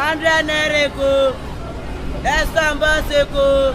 100 naira ko. Estambaseko.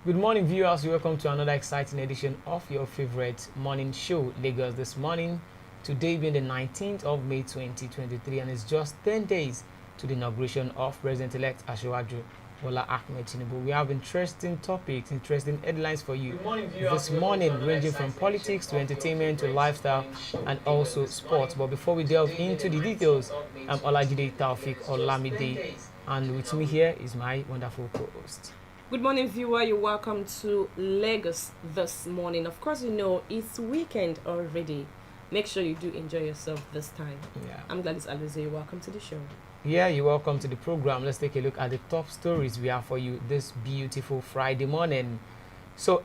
Good morning, viewers. Welcome to another exciting edition of your favorite morning show, Lagos This Morning. Today being the 19th of May 2023, and it's just 10 days to the inauguration of President-elect Asiwaju Bola Ahmed Tinubu. We have interesting topics, interesting headlines for you this morning, ranging from politics to entertainment to lifestyle and also sports. But before we delve into the details, I'm Olajide Taufik Olamide, and with me here is my wonderful co-host. Good morning, viewer. You're welcome to Lagos This Morning. Of course, you know it's weekend already. Make sure you do enjoy yourself this time. Yeah. I'm Gladys Alize. You're welcome to the show. Yeah, you're welcome to the program. Let's take a look at the top stories we have for you this beautiful Friday morning. So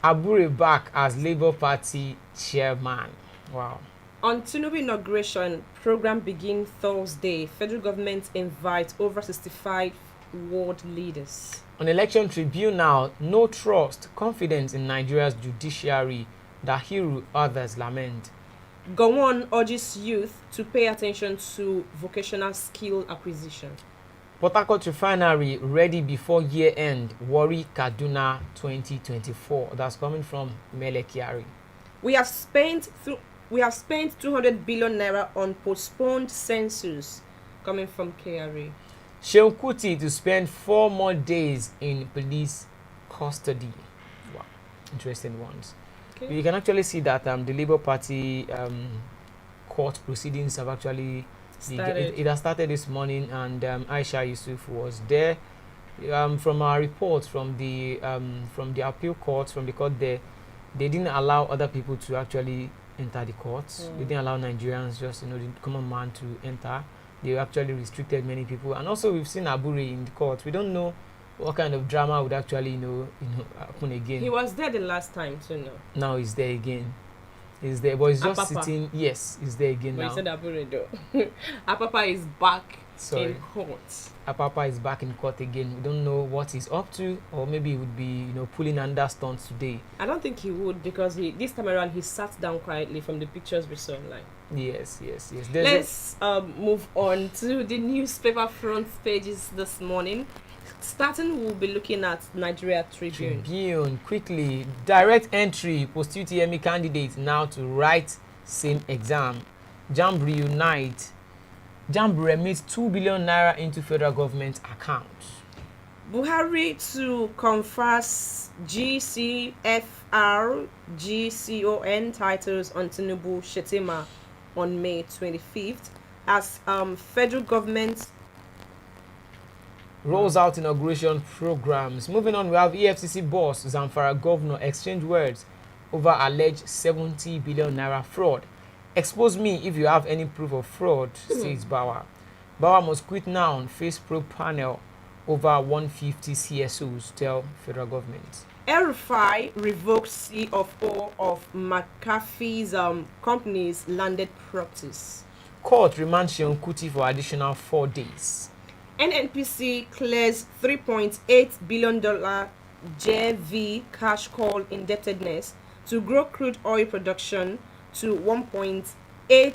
Abure back as Labour Party chairman. Wow. On Tinubu inauguration, program begin Thursday. Federal government invite over 65 world leaders. On election tribunal, no trust, confidence in Nigeria's judiciary, Dahiru others lament. Gowon urges youth to pay attention to vocational skill acquisition. Port Harcourt Refinery ready before year end, worry Kaduna 2024. That's coming from Mele Kyari. We have spent 200 billion naira on postponed census, coming from KRA. Sheun Kuti to spend 4 more days in police custody. Wow, interesting ones. Okay. You can actually see that the Labour Party court proceedings have actually it has started this morning, and Aisha Yusuf was there. From our reports from the appeal court, from the court there, they didn't allow other people to actually enter the courts. They didn't allow Nigerians, just the common man, to enter. They actually restricted many people, and also we've seen Abure in the court. We don't know what kind of drama would actually happen again. He was there the last time, so no. Now he's there again. He's there, but he's just Apapa. sitting. Yes, he's there again But now. you said Abure though. Apapa is back in court. Apapa is back in court again. We don't know what he's up to, or maybe he would be pulling under stunts today. I don't think he would, because this time around he sat down quietly from the pictures we saw online. Yes. Let's move on to the newspaper front pages this morning. Starting, we'll be looking at Nigeria Tribune. Quickly, direct entry post-UTME candidates now to write same exam. JAMB reunite. JAMB remits 2 billion naira into federal government account. Buhari to confers GCFR GCON titles on Tinubu Shetima on May 25th as federal government rolls out inauguration programs. Moving on, we have EFCC boss Zamfara governor exchange words over alleged 70 billion naira fraud. Expose me if you have any proof of fraud, says Bawa. Bawa must quit now and face probe panel over 150 CSOs, tell federal government. El-Rufai revoked CFO of McAfee's company's landed properties. Court remands Sheun Kuti for additional 4 days. NNPC clears $3.8 billion JV cash call indebtedness to grow crude oil production to 1.8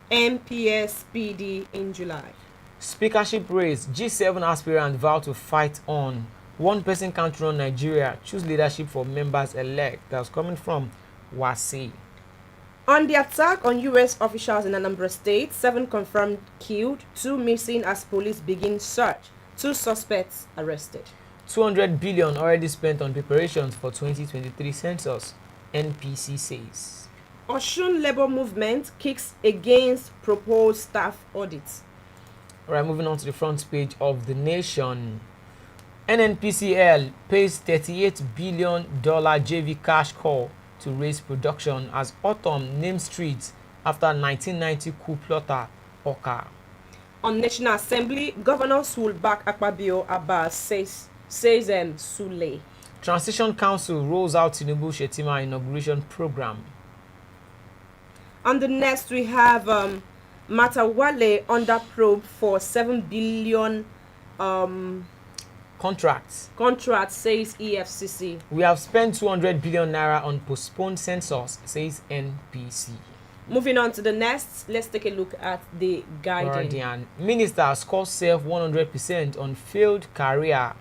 MPS PD in July. Speakership race, G7 aspirant vow to fight on. One person can't run Nigeria. Choose leadership for members elect. That's coming from Wasi. On the attack on U.S. officials in Anambra State, 7 confirmed killed, 2 missing as police begin search. 2 suspects arrested. 200 billion already spent on preparations for 2023 census, NPC says. Osun Labour Movement kicks against proposed staff audits. Alright, moving on to the front page of The Nation. NNPCL pays $38 billion JV cash call to raise production as Autumn names streets after 1990 coup plotter Oka. On National Assembly, governors will back Abure, says Sule. Transition Council rolls out Tinubu Shetima inauguration program. On the next, we have Matawale under probe for 7 billion Contracts. contract, says EFCC. We have spent 200 billion naira on postponed census, says NPC. Moving on to the next, let's take a look at the Guardian. Minister scores self 100% on failed carrier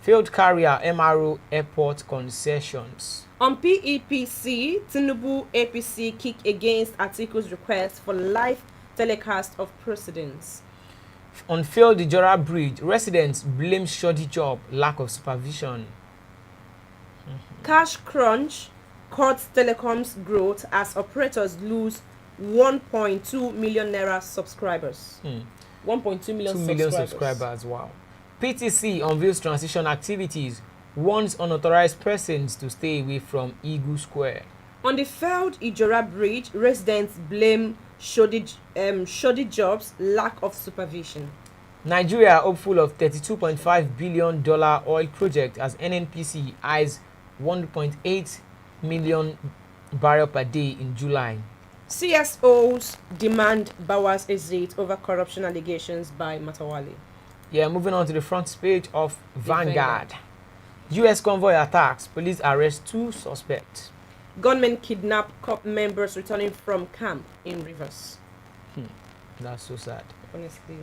MRO airport concessions. On PEPC, Tinubu APC kick against Atiku's request for live telecast of proceedings. On failed Ijora Bridge, residents blame shoddy job, lack of supervision. Cash crunch cuts telecoms growth as operators lose 1.2 million naira subscribers. 1.2 million 2 million subscribers, wow. PTC unveils transition activities, warns unauthorized persons to stay away from Eagle Square. On the failed Ijora Bridge, residents blame shoddy jobs, lack of supervision. Nigeria hopeful of $32.5 billion oil project as NNPC eyes 1.8 million barrel per day in July. CSOs demand Bawa's exit over corruption allegations by Matawale. Yeah, moving on to the front page of Vanguard. U.S. convoy attacks, police arrest 2 suspects. Gunmen kidnap COP members returning from camp in Rivers. That's so sad. Honestly.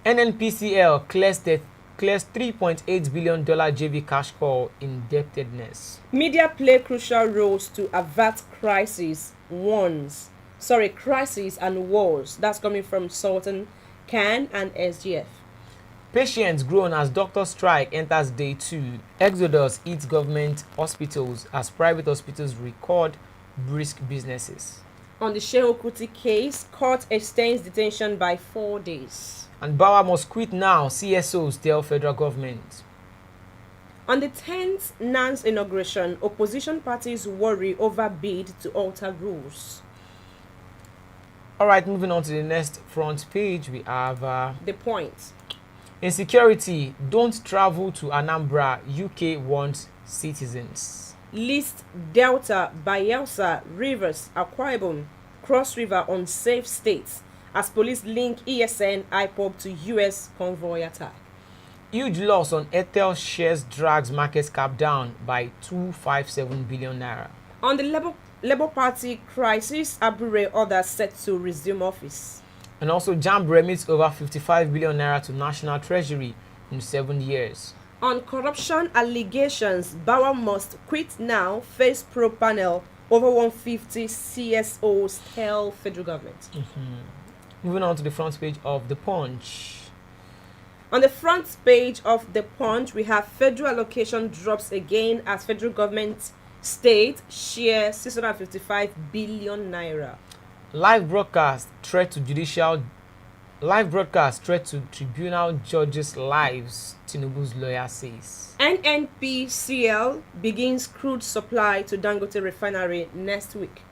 NNPCL clears $3.8 billion JV cash call indebtedness. Media play crucial roles to avert crisis and wars. That's coming from Sultan Khan and SGF. Patients groan as doctor strike enters day 2. Exodus eats government hospitals as private hospitals record brisk businesses. On the Shehu Kuti case, court extends detention by 4 days. And Bawa must quit now, CSOs tell federal government. On the 10th NAN's inauguration, opposition parties worry over bid to alter rules. Alright, moving on to the next front page, we have The Point. Insecurity, don't travel to Anambra, UK wants citizens. List Delta, Bayelsa, Rivers, Akwa Ibom, Cross River on safe states as police link ESN IPOB to US convoy attack. Huge loss on Airtel shares drags market cap down by 257 billion naira. On the Labour Party crisis, Abure orders set to resume office. And also JAMB remits over 55 billion naira to National Treasury in 7 years. On corruption allegations, Bawa must quit now, face pro panel, over 150 CSOs tell federal government. Moving on to the front page of The Punch. On the front page of The Punch, we have federal allocation drops again as federal government state share 655 billion naira. Live broadcast threat to tribunal judges' lives, Tinubu's lawyer says. NNPCL begins crude supply to Dangote Refinery next week.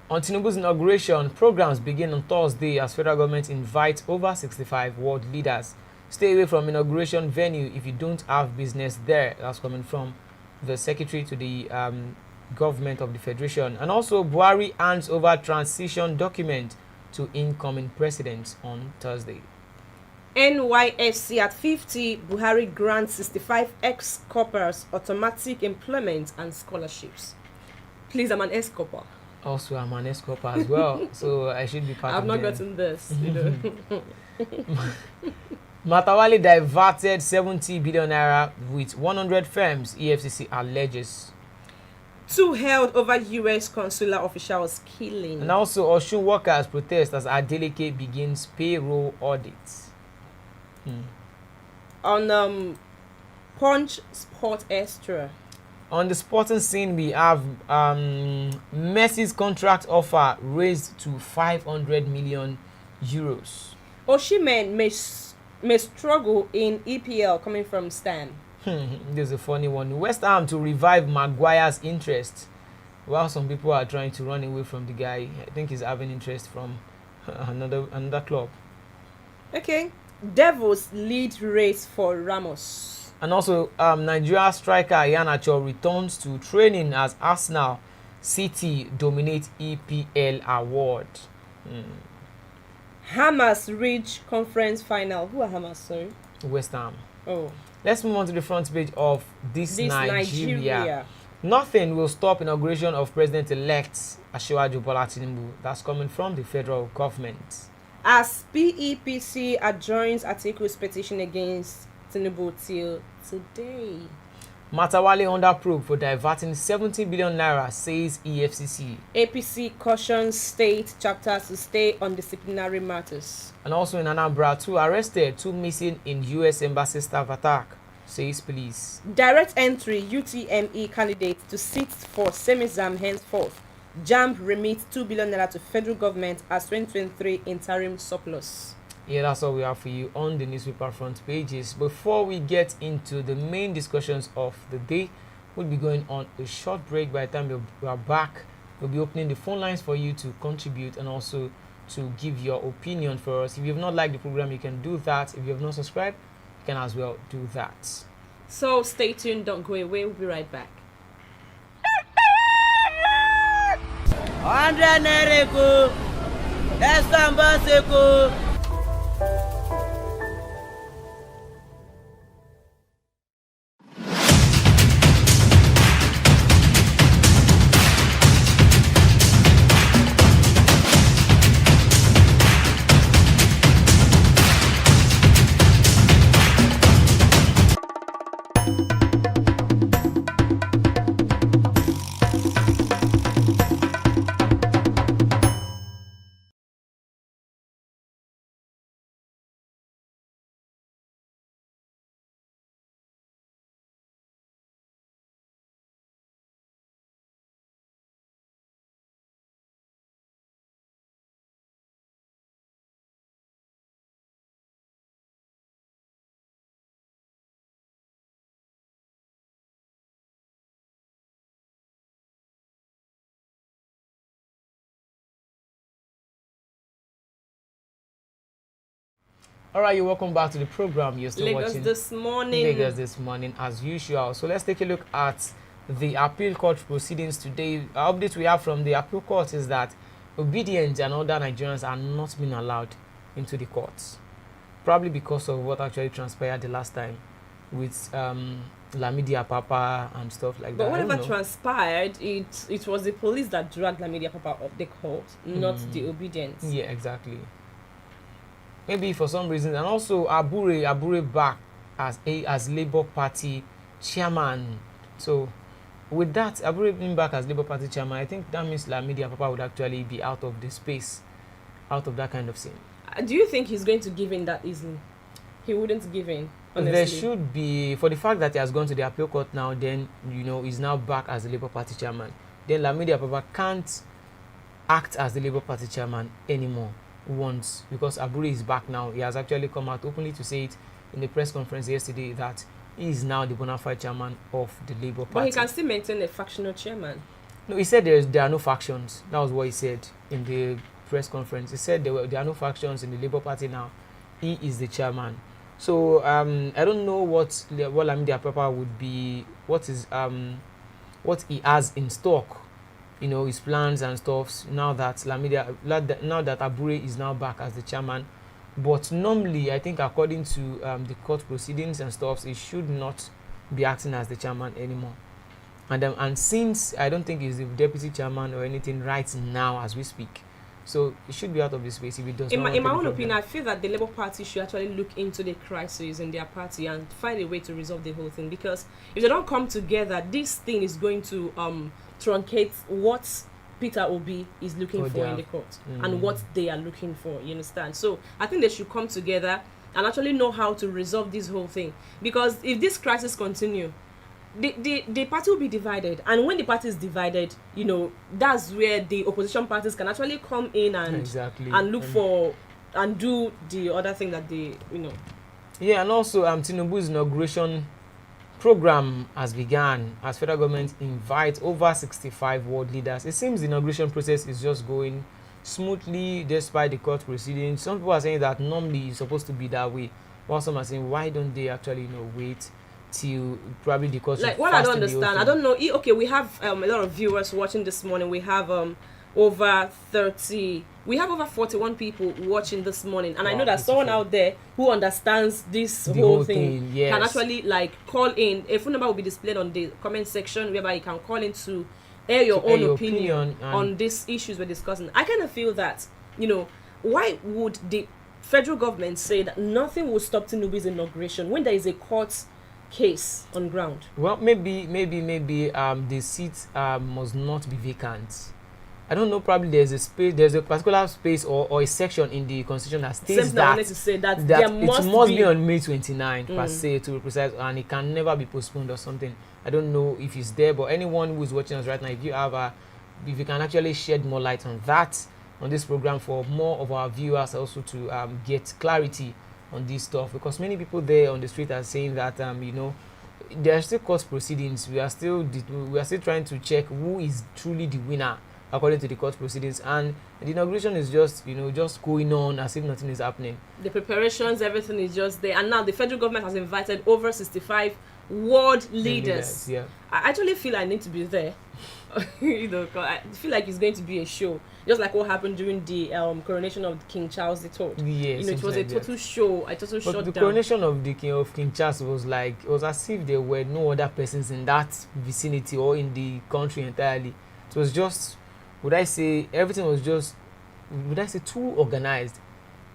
On Tinubu's inauguration, programs begin on Thursday as federal government invites over 65 world leaders. Stay away from inauguration venue if you don't have business there. That's coming from the secretary to the government of the federation. And also Buhari hands over transition document to incoming president on Thursday. NYSC at 50, Buhari grants 65 ex-coppers automatic employment and scholarships. Please, I'm an ex-copper. Also, I'm an ex-copper as well, so I should be part I've of not them. gotten this, you know. Matawali diverted 70 billion naira with 100 firms, EFCC alleges. 2 held over US consular officials killing. And also, Osun workers protest as Adeleke begins payroll audits. On Punch Sport Extra. On the sporting scene, we have Messi's contract offer raised to 500 million euros. Osimhen may struggle in EPL coming from Stan. There's a funny one. West Ham to revive Maguire's interest. While some people are trying to run away from the guy, I think he's having interest from another club. Okay. Devils lead race for Ramos. And also, Nigeria striker Iheanacho returns to training as Arsenal City dominate EPL award. Hamas reach conference final. Who are Hamas, sorry? West Ham. Oh. Let's move on to the front page of this Nigeria. Nigeria. Nothing will stop inauguration of President-elect Asiwaju Bola Tinubu. That's coming from the federal government. As PEPC adjourns Atiku's petition against Tinubu till today. Matawale under probe for diverting 70 billion naira, says EFCC. APC cautions state chapters to stay on disciplinary matters. And also in Anambra, 2 arrested, 2 missing in US embassy staff attack, says police. Direct entry UTME candidate to sit for semi-exam henceforth. JAMB remits 2 billion naira to federal government as 2023 interim surplus. Yeah, that's all we have for you on the newspaper front pages. Before we get into the main discussions of the day, we'll be going on a short break. By the time we are back, we'll be opening the phone lines for you to contribute and also to give your opinion for us. If you have not liked the program, you can do that. If you have not subscribed, you can as well do that. So stay tuned, don't go away, we'll be right back. 100 naira Estambaseku. All right, you're welcome back to the program. You're still Lagos watching this morning. Lagos this morning as usual. So let's take a look at the appeal court proceedings today. Our update we have from the appeal court is that obedience and other Nigerians are not being allowed into the courts, probably because of what actually transpired the last time with Lamidi Apapa and stuff like But that. whatever transpired, it was the police that dragged Lamidi Apapa up the court, not the obedience. Yeah, exactly. Maybe for some reason. And also Abure back as Labour Party chairman. So with that, Abure being back as Labour Party chairman, I think that means Lamidi Apapa would actually be out of the space, out of that kind of scene. Do you think he's going to give in that easily? He wouldn't give in, honestly. There should be, for the fact that he has gone to the appeal court now, then, he's now back as the Labour Party chairman. Then Lamidi Apapa can't act as the Labour Party chairman anymore once, because Abure is back now. He has actually come out openly to say it in the press conference yesterday that he is now the bona fide chairman of the Labour Party. But he can still maintain a factional chairman. No, he said there are no factions. That was what he said in the press conference. He said there are no factions in the Labour Party now. He is the chairman. So I don't know what Lamidi Apapa would be, what he has in stock, his plans and stuff. Now that Abure is now back as the chairman, but normally I think according to the court proceedings and stuff, he should not be acting as the chairman anymore. And since I don't think he's the deputy chairman or anything right now as we speak, so it should be out of this space if it does In not. my want own the opinion, problem. I feel that the Labour Party should actually look into the crisis in their party and find a way to resolve the whole thing. Because if they don't come together, this thing is going to truncate what Peter Obi is looking Oh, for in yeah. the court and what they are looking for. You understand? So I think they should come together and actually know how to resolve this whole thing. Because if this crisis continue, the party will be divided, and when the party is divided, you know, that's where the opposition parties can actually come in and Exactly. and look for and do the other thing that they, you know. Yeah, and also Tinubu's inauguration program has begun as federal government invites over 65 world leaders. It seems the inauguration process is just going smoothly despite the court proceedings. Some people are saying that normally it's supposed to be that way, while some are saying why don't they actually wait till probably the court. Like, what I don't understand, I don't know. Okay, we have a lot of viewers watching this morning. We have over 30. We have over 41 people watching this morning, and I know that someone out there who understands this whole thing yes, can actually call in. A phone number will be displayed on the comment section whereby you can call in to air your own opinion on these issues we're discussing. I kind of feel that, why would the federal government say that nothing will stop Tinubu's inauguration when there is a court case on ground? Well, maybe the seat must not be vacant. I don't know, probably there's a particular space or a section in the constitution that states that, I wanted to say that it must be on May 29 per se, to be precise, and it can never be postponed or something. I don't know if it's there, but anyone who's watching us right now, if you can actually shed more light on that on this program for more of our viewers also to get clarity on this stuff, because many people there on the street are saying that there are still court proceedings. We are still trying to check who is truly the winner according to the court proceedings, and the inauguration is just going on as if nothing is happening. The preparations, everything is just there, and now the federal government has invited over 65 world leaders. Yeah, I actually feel I need to be there. I feel like it's going to be a show, just like what happened during the coronation of King Charles III. Yes, it was a total show, shutdown. The coronation of King Charles was as if there were no other persons in that vicinity or in the country entirely. It was just, everything was just, too organized.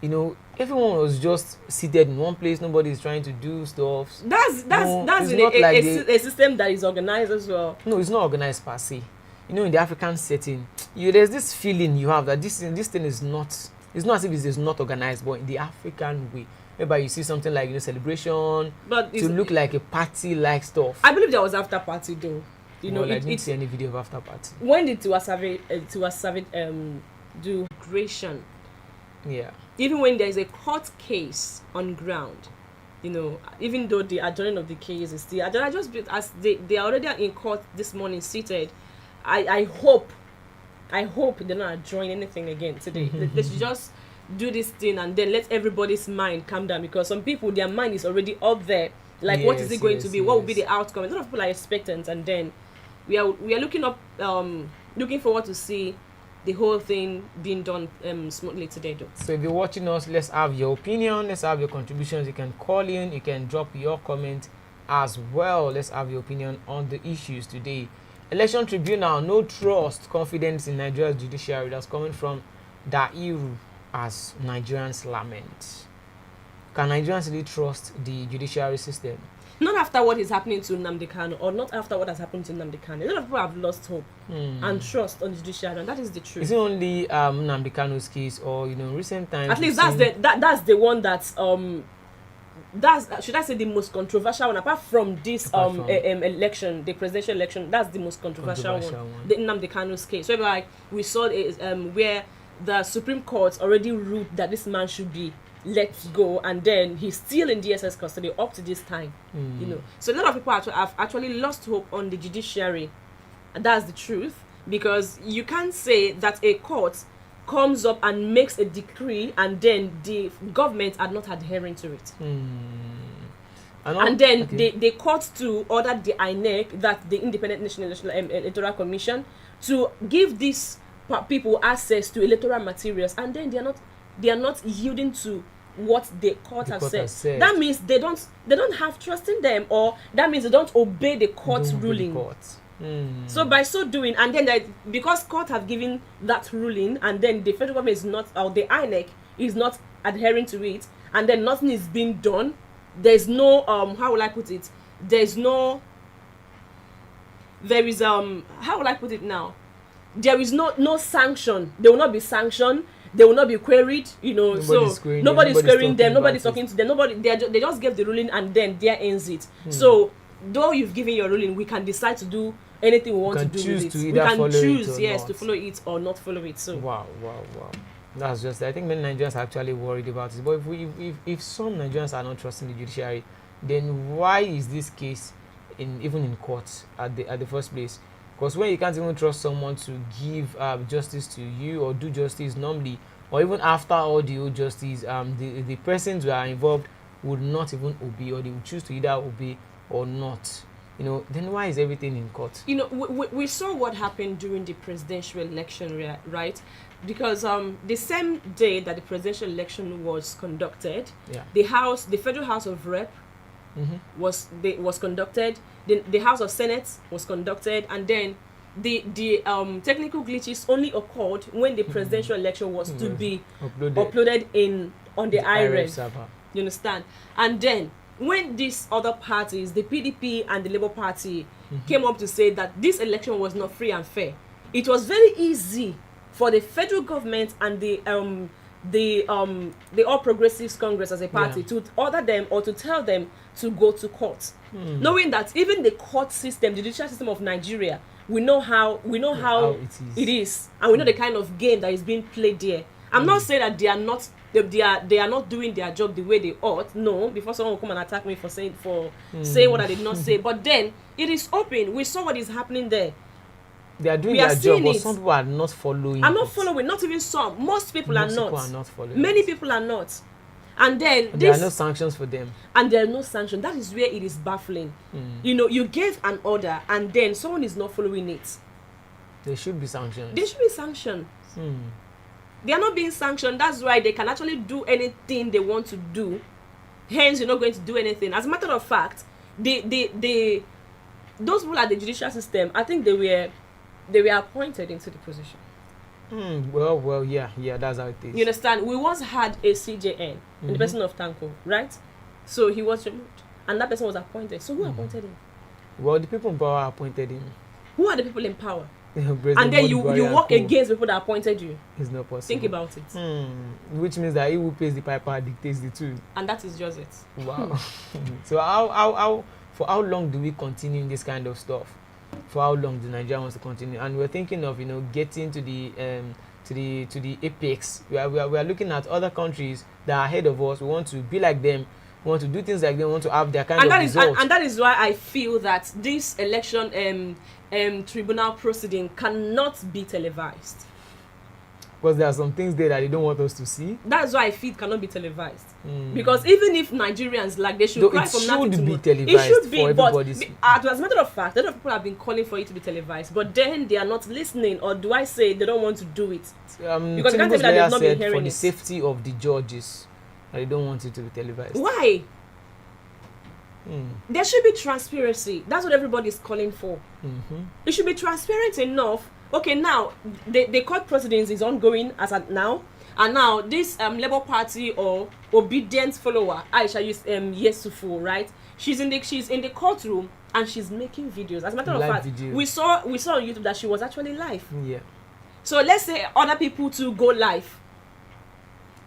Everyone was just seated in one place. Nobody is trying to do stuff. That's a system that is organized as well. No, it's not organized per se. In the African setting, there's this feeling you have that this thing is not. It's not as if it is not organized, but in the African way, whereby you see something like celebration, but to look like a party like stuff. I believe there was after party though. I didn't see any video of after party. When did Tiwa do creation? Yeah. Even when there is a court case on ground, even though the adjourning of the case is still, I just as they are already in court this morning seated. I hope they're not adjourning anything again today. They should just do this thing and then let everybody's mind calm down, because some people, their mind is already up there. Like, what is it going to be? What will be the outcome? A lot of people are expectant, and then we are looking forward to see the whole thing being done smoothly today though. So if you're watching us, let's have your opinion, let's have your contributions. You can call in, you can drop your comment as well. Let's have your opinion on the issues today. Election Tribunal, no trust, confidence in Nigeria's judiciary. That's coming from Dairu as Nigerians lament. Can Nigerians really trust the judiciary system? Not after what is happening to Nnamdi Kanu, or not after what has happened to Nnamdi Kanu. A lot of people have lost hope and trust on the judiciary, and that is the truth. Is it only Nnamdi Kanu's case, or recent times? At least that's the one that's should I say the most controversial one, apart from this election, the presidential election. That's the most controversial one. The Nnamdi Kanu's case. So we saw where the Supreme Court already ruled that this man should be let go, and then he's still in DSS custody up to this time. So a lot of people have actually lost hope on the judiciary, and that's the truth, because you can't say that a court comes up and makes a decree and then the government are not adhering to it. And then they court to order the INEC, that the Independent National Electoral Commission, to give these people access to electoral materials, and then they are not yielding to what the court has said. That means they don't have trust in them, or that means they don't obey the court's ruling. So by so doing, and then because court have given that ruling, and then the federal government is not, or the INEC is not adhering to it, and then nothing is being done, there's no how will I put it? There is how will I put it now? There is no sanction. They will not be sanctioned. They will not be queried. Nobody's querying them. Nobody's talking to them. They just gave the ruling, and then there ends it. So though you've given your ruling, we can decide to do anything we want to do with it. We can choose, yes, to follow it or not follow it. So wow. That's just, I think many Nigerians are actually worried about it. But if some Nigerians are not trusting the judiciary, then why is this case even in court at the first place? Because when you can't even trust someone to give justice to you or do justice normally, or even after all the old justice, the persons who are involved would not even obey, or they would choose to either obey or not. Then why is everything in court? We saw what happened during the presidential election, right? Because the same day that the presidential election was conducted, the Federal House of Rep was conducted, the House of Senate was conducted, and then the technical glitches only occurred when the presidential election was to be uploaded on the IREV server. You understand? And then when these other parties, the PDP and the Labour Party, came up to say that this election was not free and fair, it was very easy for the federal government and the All Progressives Congress as a party to order them or to tell them to go to court, knowing that even the court system, the judicial system of Nigeria, we know how it is, and we know the kind of game that is being played there. I'm not saying that they are not doing their job the way they ought. No, before someone will come and attack me for saying what I did not say. But then it is open. We saw what is happening there. They are doing their job, but some people are not following. I'm not following. Not even some. Most people are not. Following. Many people are not. And then there are no sanctions for them. And there are no sanctions. That is where it is baffling. You gave an order, and then someone is not following it. There should be sanctions. They should be sanctioned. They are not being sanctioned. That's why they can actually do anything they want to do. Hence, you're not going to do anything. As a matter of fact, those people at the judicial system, I think they were appointed into the position. Well, yeah, that's how it is. You understand? We once had a CJN in the person of Tanko, right? So he was removed, and that person was appointed. So who appointed him? Well, the people in power appointed him. Who are the people in power? And then you work against people that appointed you. It's not possible. Think about it. Which means that he who pays the piper dictates the tune. And that is just it. Wow. So how for how long do we continue this kind of stuff? For how long do Nigeria wants to continue? And we're thinking of getting to the apex. We are looking at other countries that are ahead of us. We want to be like them. We want to do things like them. We want to have their kind of results. And that is why I feel that this election tribunal proceeding cannot be televised. Because there are some things there that they don't want us to see. That's why I feel it cannot be televised. Because even if Nigerians they should cry from nothing to it should be televised. It should be, for everybody's. But as a matter of fact, a lot of people have been calling for it to be televised, but then they are not listening, or do I say they don't want to do it? Because can't tell me that they've not been hearing for the safety of the judges, they don't want it to be televised. Why? There should be transparency. That's what everybody is calling for. It should be transparent enough. Okay, now the court proceedings is ongoing as at now, and now this Labour Party or obedient follower, I shall use Yesufu, right? She's in the courtroom and she's making videos. As a matter of fact, we saw on YouTube that she was actually live. Yeah. So let's say other people to go live.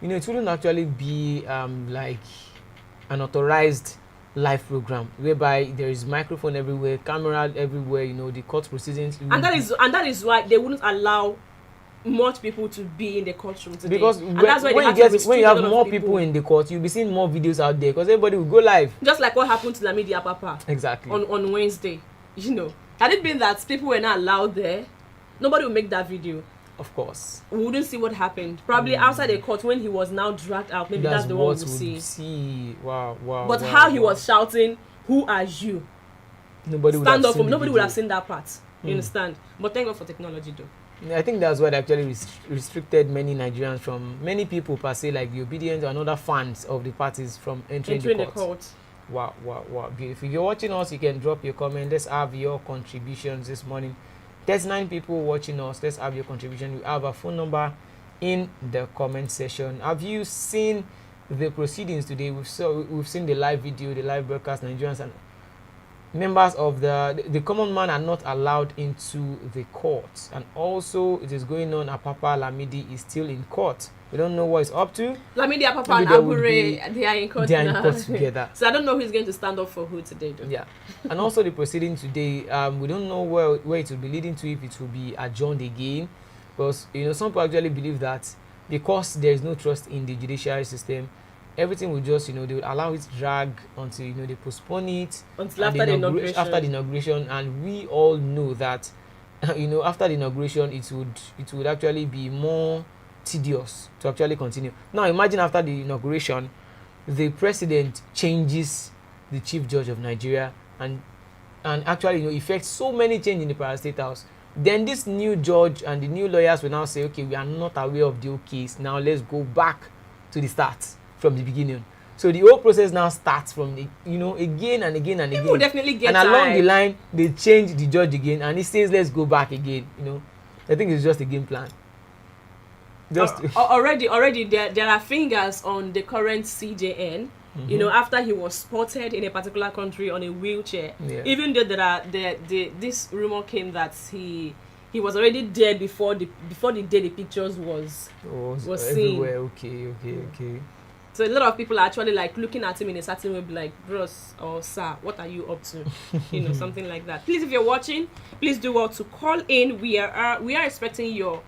It wouldn't actually be like an authorized live program whereby there is microphone everywhere, camera everywhere, the court proceedings. And that is why they wouldn't allow much people to be in the courtroom today. Because when you have more people in the court, you'll be seeing more videos out there because everybody will go live. Just like what happened to Lamidi Apapa. Exactly. On Wednesday. Had it been that people were not allowed there, nobody would make that video. Of course. We wouldn't see what happened. Probably outside the court when he was now dragged out. Maybe that's the one we'll see. Wow. But how he was shouting, "Who are you?" Nobody would have seen that part. You understand? But thank God for technology, though. I think that's what actually restricted many Nigerians from many people per se, like the obedient and other fans of the parties from entering the court. Wow, beautiful. If you're watching us, you can drop your comment. Let's have your contributions this morning. There's 9 people watching us. Let's have your contribution. We have a phone number in the comment section. Have you seen the proceedings today? We've seen the live video, the live broadcast. Nigerians and members of the common man are not allowed into the court, and also it is going on. Apapa Lamidi is still in court. We don't know what he's up to. Lamidi, Apapa, and Abure, they are in court. They are in court together. So I don't know who's going to stand up for who today, though. Yeah, and also the proceeding today. We don't know where it will be leading to, if it will be adjourned again, because some people actually believe that because there is no trust in the judiciary system, everything will just they will allow it to drag until they postpone it until after the inauguration. And we all know that after the inauguration it would actually be more tedious to actually continue. Now imagine after the inauguration the president changes the chief judge of Nigeria and actually effects so many changes in the Parastate House. Then this new judge and the new lawyers will now say, okay, we are not aware of the old case, now let's go back to the start from the beginning. So the whole process now starts from the again and again and People again. Definitely get and along the line they change the judge again and he says let's go back again. I think it's just a game plan. Already there are fingers on the current CJN. After he was spotted in a particular country on a wheelchair. Yeah. Even though this rumor came that he was already there before the day the pictures was seen. Everywhere. Okay. So a lot of people are actually like looking at him in a certain way, like, bros or sir, what are you up to? Something like that. Please, if you're watching, please do well to call in. We are expecting your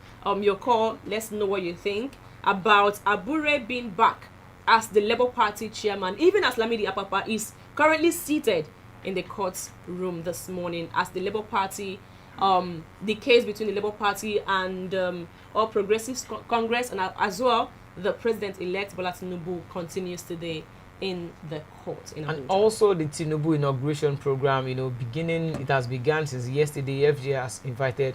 call. Let's know what you think about Abure being back as the Labour Party chairman, even as Lamidi Apapa is currently seated in the courtroom this morning as the Labour Party. The case between the Labour Party and All Progressives Congress, and as well the president-elect Bola Tinubu continues today in the court in Abuja. And also the Tinubu inauguration program, it has begun since yesterday. FJ has invited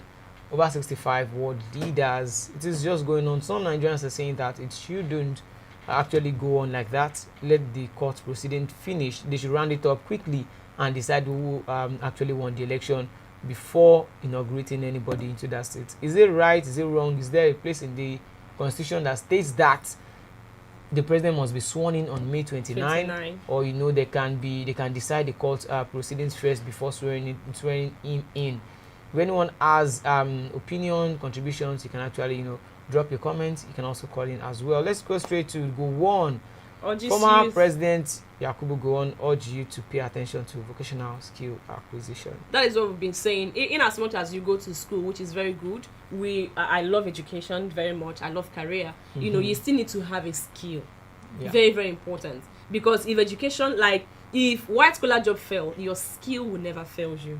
over 65 world leaders. It is just going on. Some Nigerians are saying that it shouldn't actually go on like that. Let the court proceeding finish. They should round it up quickly and decide who actually won the election before inaugurating anybody into that state. Is it right? Is it wrong? Is there a place in the Constitution that states that the president must be sworn in on May 29? Or they can decide the court proceedings first before swearing him in. If anyone has opinion, contributions, you can actually drop your comments. You can also call in as well. Let's go straight to Gowon. Former President Yakubu Gowon urge you to pay attention to vocational skill acquisition. That is what we've been saying. In as much as you go to school, which is very good, I love education very much. I love career. You still need to have a skill. Yeah. Very, very important. Because if education, like if white collar job fail, your skill will never fail you.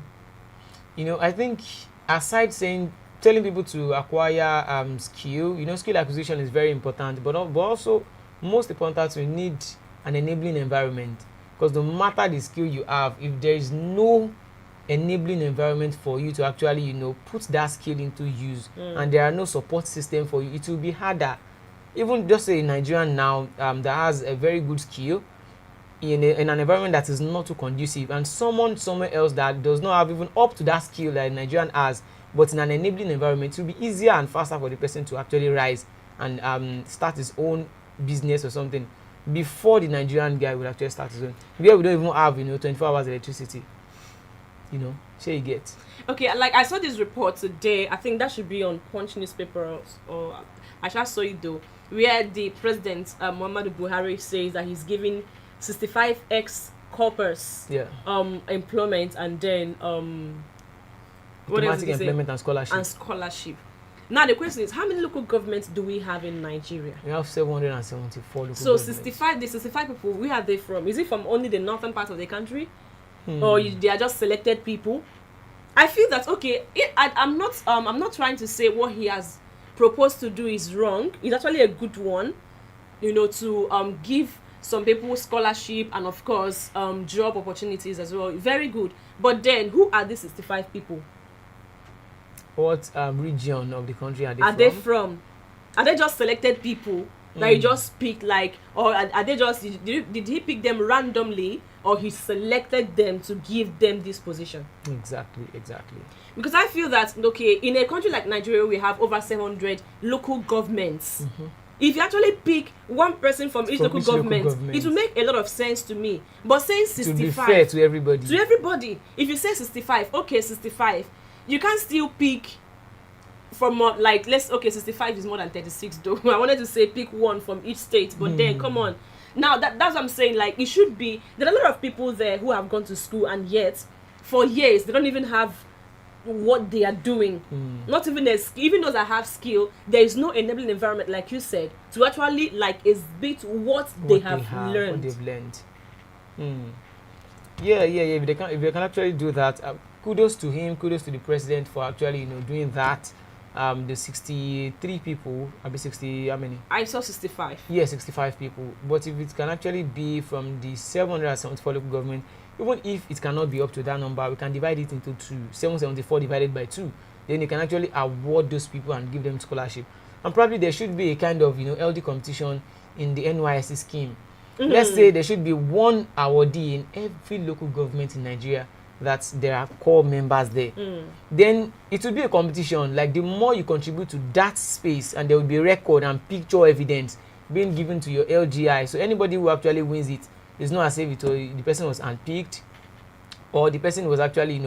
I think aside telling people to acquire skill, skill acquisition is very important, but also most important, we need an enabling environment, because no matter the skill you have, if there is no enabling environment for you to actually put that skill into use, and there are no support system for you, it will be harder. Even just a Nigerian now that has a very good skill in an environment that is not too conducive, and someone somewhere else that does not have even up to that skill that a Nigerian has, but in an enabling environment, it will be easier and faster for the person to actually rise and start his own business or something before the Nigerian guy will actually start his own. Here we don't even have 24 hours electricity. Sure you get. Okay, like I saw this report today. I think that should be on Punch newspaper or I just saw it though, where the president Muhammadu Buhari says that he's giving 65 ex-corpers employment, and then automatic employment and scholarship. Now the question is, how many local governments do we have in Nigeria? We have 774 local governments. The 65 people, where are they from? Is it from only the northern part of the country? Or they are just selected people? I feel that I'm not trying to say what he has proposed to do is wrong. It's actually a good one, to give some people scholarship and of course job opportunities as well. Very good. But then who are these 65 people? What region of the country are they from? Are they just selected people that he just picked, like, or are they just, did he pick them randomly, or he selected them to give them this position? Exactly. Because I feel that, okay, in a country like Nigeria, we have over 700 local governments. If you actually pick one person from each local government, it will make a lot of sense to me. But saying 65, to be fair to everybody, if you say 65, okay, 65, you can still pick from more, like, 65 is more than 36 though. I wanted to say pick one from each state, but then come on. Now that's what I'm saying. Like, it should be, there are a lot of people there who have gone to school, and yet for years they don't even have what they are doing. Not even even those that have skill, there is no enabling environment, like you said, to actually like exhibit what they have learned. What they've learned. Yeah. If they can actually do that, kudos to him, kudos to the president for actually doing that. The 63 people, I'll be 60, how many? I saw 65. Yeah, 65 people. But if it can actually be from the 774 local government, even if it cannot be up to that number, we can divide it into 2. 774 divided by 2. Then you can actually award those people and give them scholarship. And probably there should be a kind of LD competition in the NYSC scheme. Let's say there should be one awardee in every local government in Nigeria that there are core members there. Then it will be a competition. Like, the more you contribute to that space, and there will be record and picture evidence being given to your LGI. So anybody who actually wins it, it's not as if the person was handpicked, or the person was actually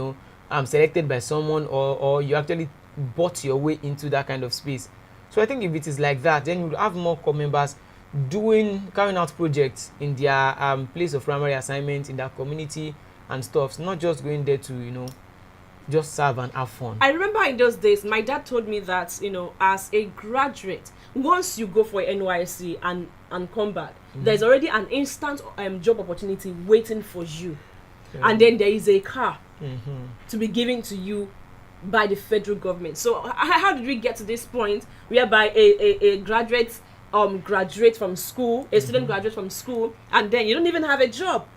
selected by someone, or you actually bought your way into that kind of space. So I think if it is like that, then you will have more core members carrying out projects in their place of primary assignment, in their community and stuff, not just going there to just serve and have fun. I remember in those days my dad told me that as a graduate, once you go for NYSC and come back, there's already an instant job opportunity waiting for you. And then there is a car to be given to you by the federal government. So how did we get to this point whereby a graduate graduate from school, a student graduates from school, and then you don't even have a job?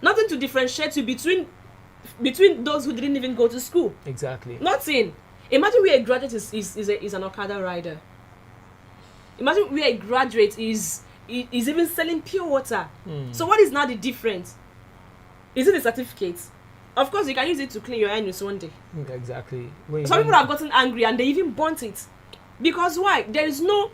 Nothing to differentiate you between those who didn't even go to school. Exactly. Nothing. Imagine where a graduate is an Okada rider. Imagine where a graduate is even selling pure water. So what is now the difference? Is it a certificate? Of course, you can use it to clean your anus one day. Exactly. Some people have gotten angry and they even burnt it. Because why? There is no,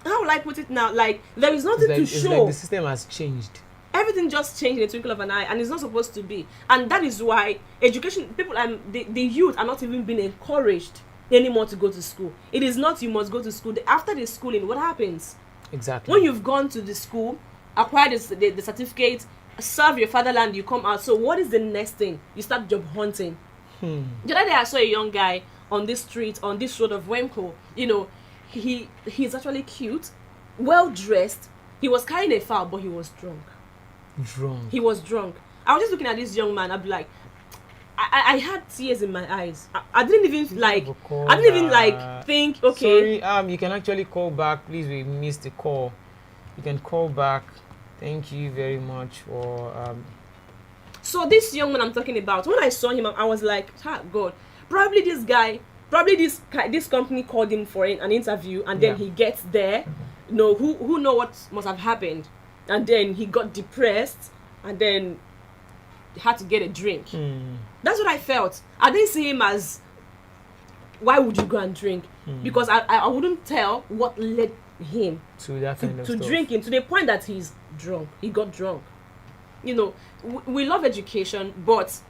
how will I put it now? Like, there is nothing to show. It's like the system has changed. Everything just changed in a twinkle of an eye, and it's not supposed to be. And that is why education, people, the youth are not even being encouraged anymore to go to school. It is not you must go to school. After the schooling, what happens? Exactly. When you've gone to the school, acquired the certificate, serve your fatherland, you come out. So what is the next thing? You start job hunting. The other day I saw a young guy on this street, on this road of Wemco. He's actually cute, well dressed. He was carrying a fowl, but he was drunk. He was drunk. I was just looking at this young man. I'd be like, I had tears in my eyes. I didn't even think, okay. Sorry, you can actually call back. Please, we missed the call. You can call back. Thank you very much for So this young man I'm talking about, when I saw him, I was like, God, probably this company called him for an interview, and then he gets there, who know what must have happened, and then he got depressed, and then he had to get a drink. That's what I felt. I didn't see him as, why would you go and drink? Because I wouldn't tell what led him to that kind of to stuff. drinking, to the point that he's drunk. He got drunk. We love education, but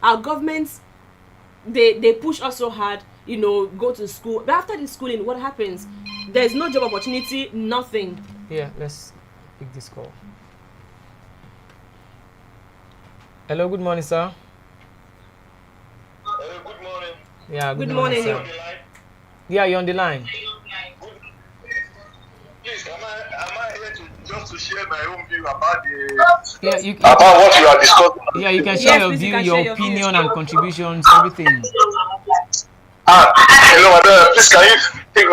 our governments, they push us so hard, go to school. But after the schooling, what happens? There's no job opportunity, nothing. Yeah, let's pick this call. Hello, good morning, sir. Hello, good morning. Yeah, good morning. Sir. Yeah, you're on the line. Please, am I here to share my own view about about what you are discussing? Yeah, you can share your view, your opinion, and contributions, everything. Hello, madam. Please, can you take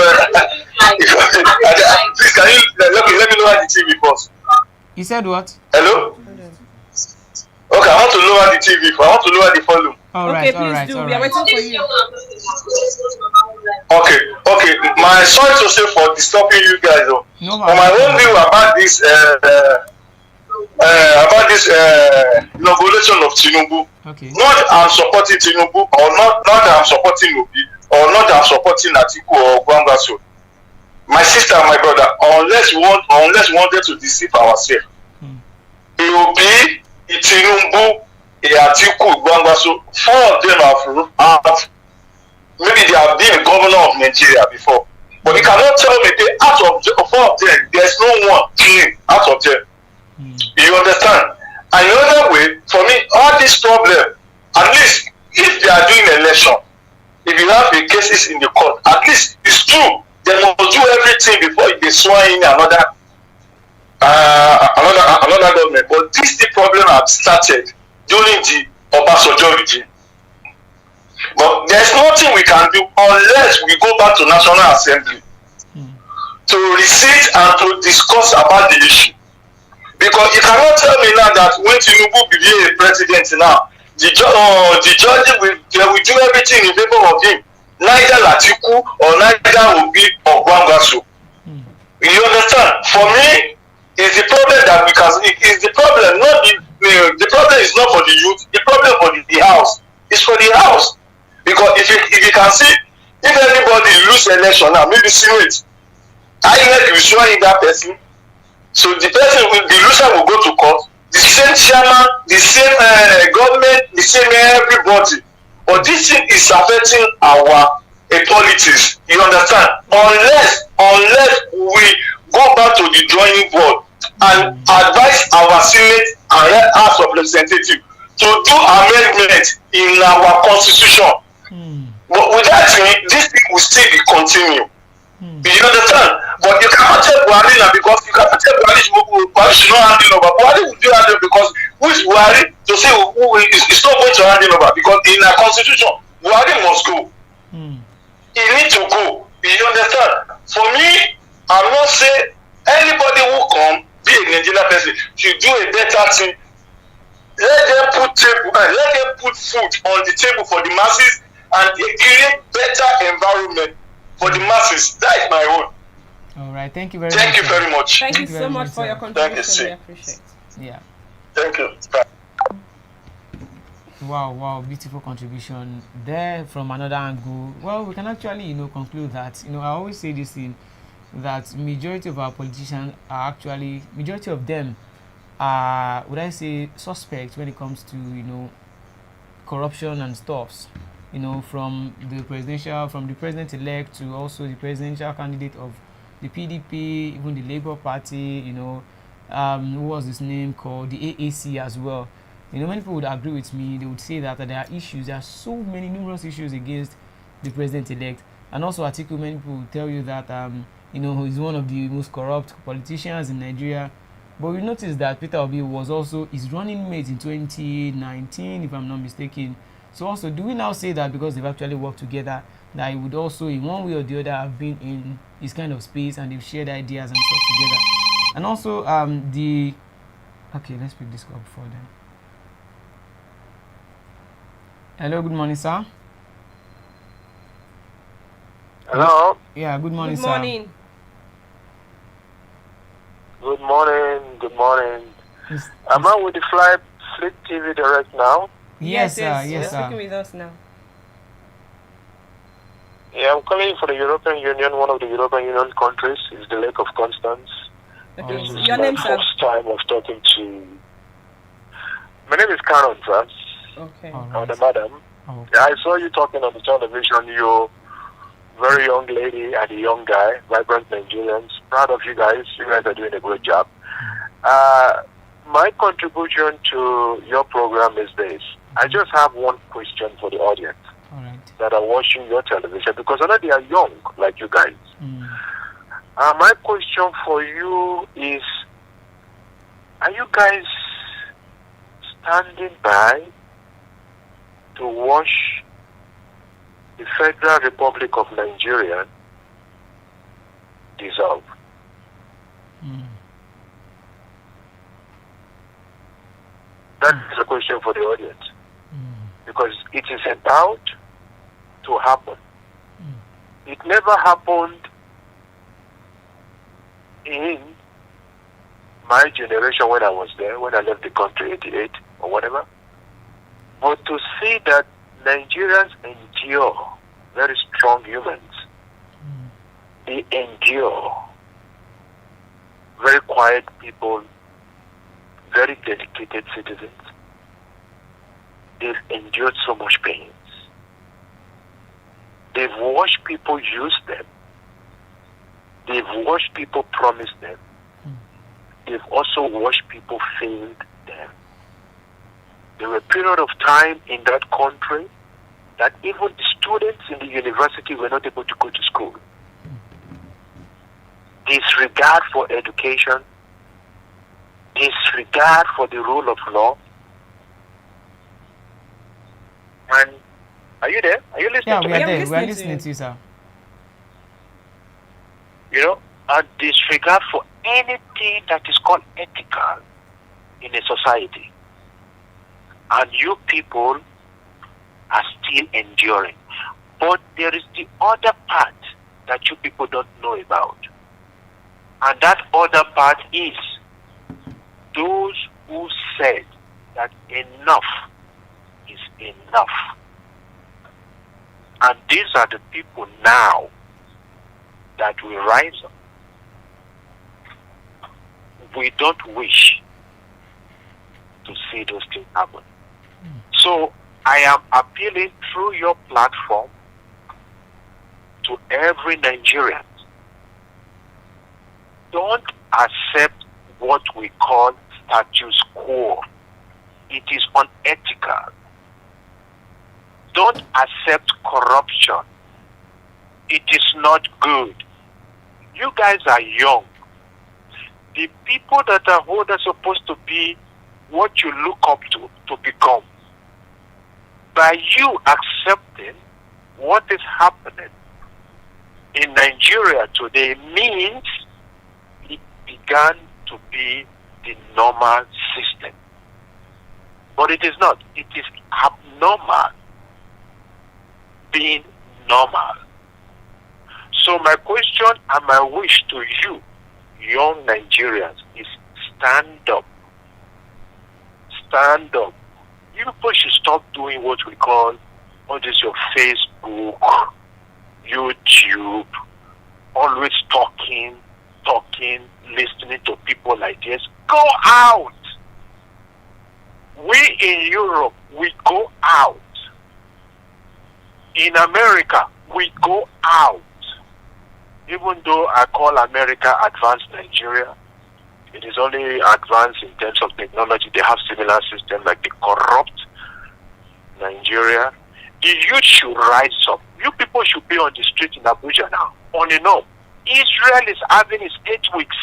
please, can you let me lower the TV first? You said what? Hello? Okay, I want to lower the TV. I want to lower the volume. All right, okay, please do. We are waiting for you. Okay, okay. My sorry to say for disturbing you guys. Though. No, For my own view about this inauguration of Tinubu. okay. Not I'm supporting Tinubu, or not I'm supporting Obi, or not I'm supporting Atiku or Gwangwaso. My sister and my brother, unless we wanted to deceive ourselves, Obi, Tinubu, Atiku, Gwangwaso, 4 of them have maybe they have been a governor of Nigeria before. But you cannot tell me that out of 4 of them, there's no one clean out of them. You understand? And another way, for me, all this problem, at least if they are doing election, if you have the cases in the court, at least it's true. They must do everything before they swear in another government. But this the problem have started during the Obasanjo regime. But there's nothing we can do unless we go back to National Assembly to receive and to discuss about the issue. Because you cannot tell me now that when Tinubu became a president now, the judge will do everything in favor of him. Neither Atiku or neither Obi or Gwangwaso. You understand? For me, it's the problem that we can. It's the problem, not the problem is not for the youth. The problem for the house. It's for the house. Because if you can see, if anybody lose election now, maybe Senate, INEC will swear in that person. So the loser will go to court. The same chairman, the same government, the same everybody. But this thing is affecting our politics. You understand? Unless we go back to the drawing board and advise our Senate and House of Representatives to do amendments in our constitution. But with that, this thing will still be continue. You understand? But you cannot tell Buhari now, because you cannot tell Buhari should not hand it over. Buhari will do that because who is Buhari to say who is not going to hand it over? Because in our constitution, Buhari must go. He needs to go. You understand? For me, I'm not saying anybody who come be a Nigerian person should do a better thing. Let them put food on the table for the masses and create better environment for the masses. That is my own. All right. Thank you very much. Thank you very much. Thank you so much for your contribution. We appreciate. Yeah. Thank you. Wow, beautiful contribution there from another angle. Well, we can actually, conclude that, I always say this thing, that majority of our politicians are actually, majority of them are, would I say, suspects when it comes to, corruption and stuffs, from the president-elect to also the presidential candidate of the PDP, even the Labour Party, who was his name called, the AAC as well. Many people would agree with me. They would say that there are issues. There are so many numerous issues against the president-elect. And also, Atiku, many people will tell you that, he's one of the most corrupt politicians in Nigeria. But we noticed that Peter Obi was also his running mate in 2019, if I'm not mistaken. So also, do we now say that because they've actually worked together, that he would also, in one way or the other, have been in this kind of space and they've shared ideas and stuff together? And also, okay, let's pick this up before then. Hello, good morning, sir. Hello. Yeah, good morning, Good sir. morning. Good morning. Good morning. Yes, Am I with the Fleet TV Direct now? yes, sir. Yes, Yes, speaking sir. with us now. Yeah, I'm calling for the European Union, one of the European Union countries. It's the Lake of Constance. Okay, Oh. so This your is my name, sir? first time of talking to. My name is Karen, sir. Okay. All I'm the right. madam. Oh, Yeah, I saw you talking on the television. You very young lady and a young guy, vibrant Nigerians. Proud of you guys. You guys are doing a great job. My contribution to your program is this. I just have one question for the audience all right. that are watching your television, because I know they are young like you guys. Mm. My question for you is, are you guys standing by to watch the Federal Republic of Nigeria dissolve? Mm. That is a question for the audience, Mm. because it is about to happen. It never happened in my generation when I was there, when I left the country, 88 or whatever. But to see that Nigerians endure, very strong humans, they endure, very quiet people, very dedicated citizens. They've endured so much pain. They've watched people use them. They've watched people promise them. They've also watched people fail them. There were a period of time in that country that even the students in the university were not able to go to school. Disregard for education, disregard for the rule of law. And are you there? Are you listening Yeah, to we me? are there. We are listening to you, sir. You know, and disregard for anything that is called ethical in a society. And you people are still enduring. But there is the other part that you people don't know about. And that other part is those who said that enough is enough. And these are the people now that will rise up. We don't wish to see those things happen. So I am appealing through your platform to every Nigerian. Don't accept what we call status quo. It is unethical. Don't accept corruption. It is not good. You guys are young. The people that are old are supposed to be what you look up to become. By you accepting what is happening in Nigeria today means it began to be the normal system. But it is not. It is abnormal being normal. So my question and my wish to you, young Nigerians, is stand up. Stand up. You people should stop doing what we call, what is your Facebook, YouTube, always talking, listening to people like this. Go out. We in Europe, we go out. In America, we go out. Even though I call America advanced Nigeria, it is only advanced in terms of technology. They have similar systems like the corrupt Nigeria. The youth should rise up. You people should be on the street in Abuja now, on and on. Israel is having its 8 weeks.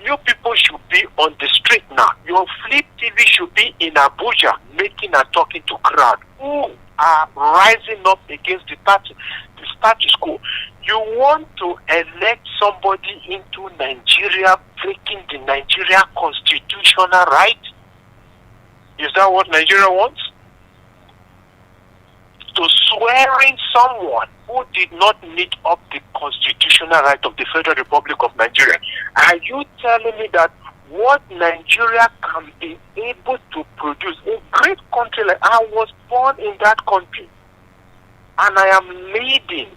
You people should be on the street now. Your flip TV should be in Abuja, making and talking to crowd who are rising up against the status quo. You want to elect somebody into Nigeria, breaking the Nigeria constitutional right? Is that what Nigeria wants? To swearing someone who did not meet up the constitutional right of the Federal Republic of Nigeria. Are you telling me that what Nigeria can be able to produce, a great country like I was born in that country, and I am leading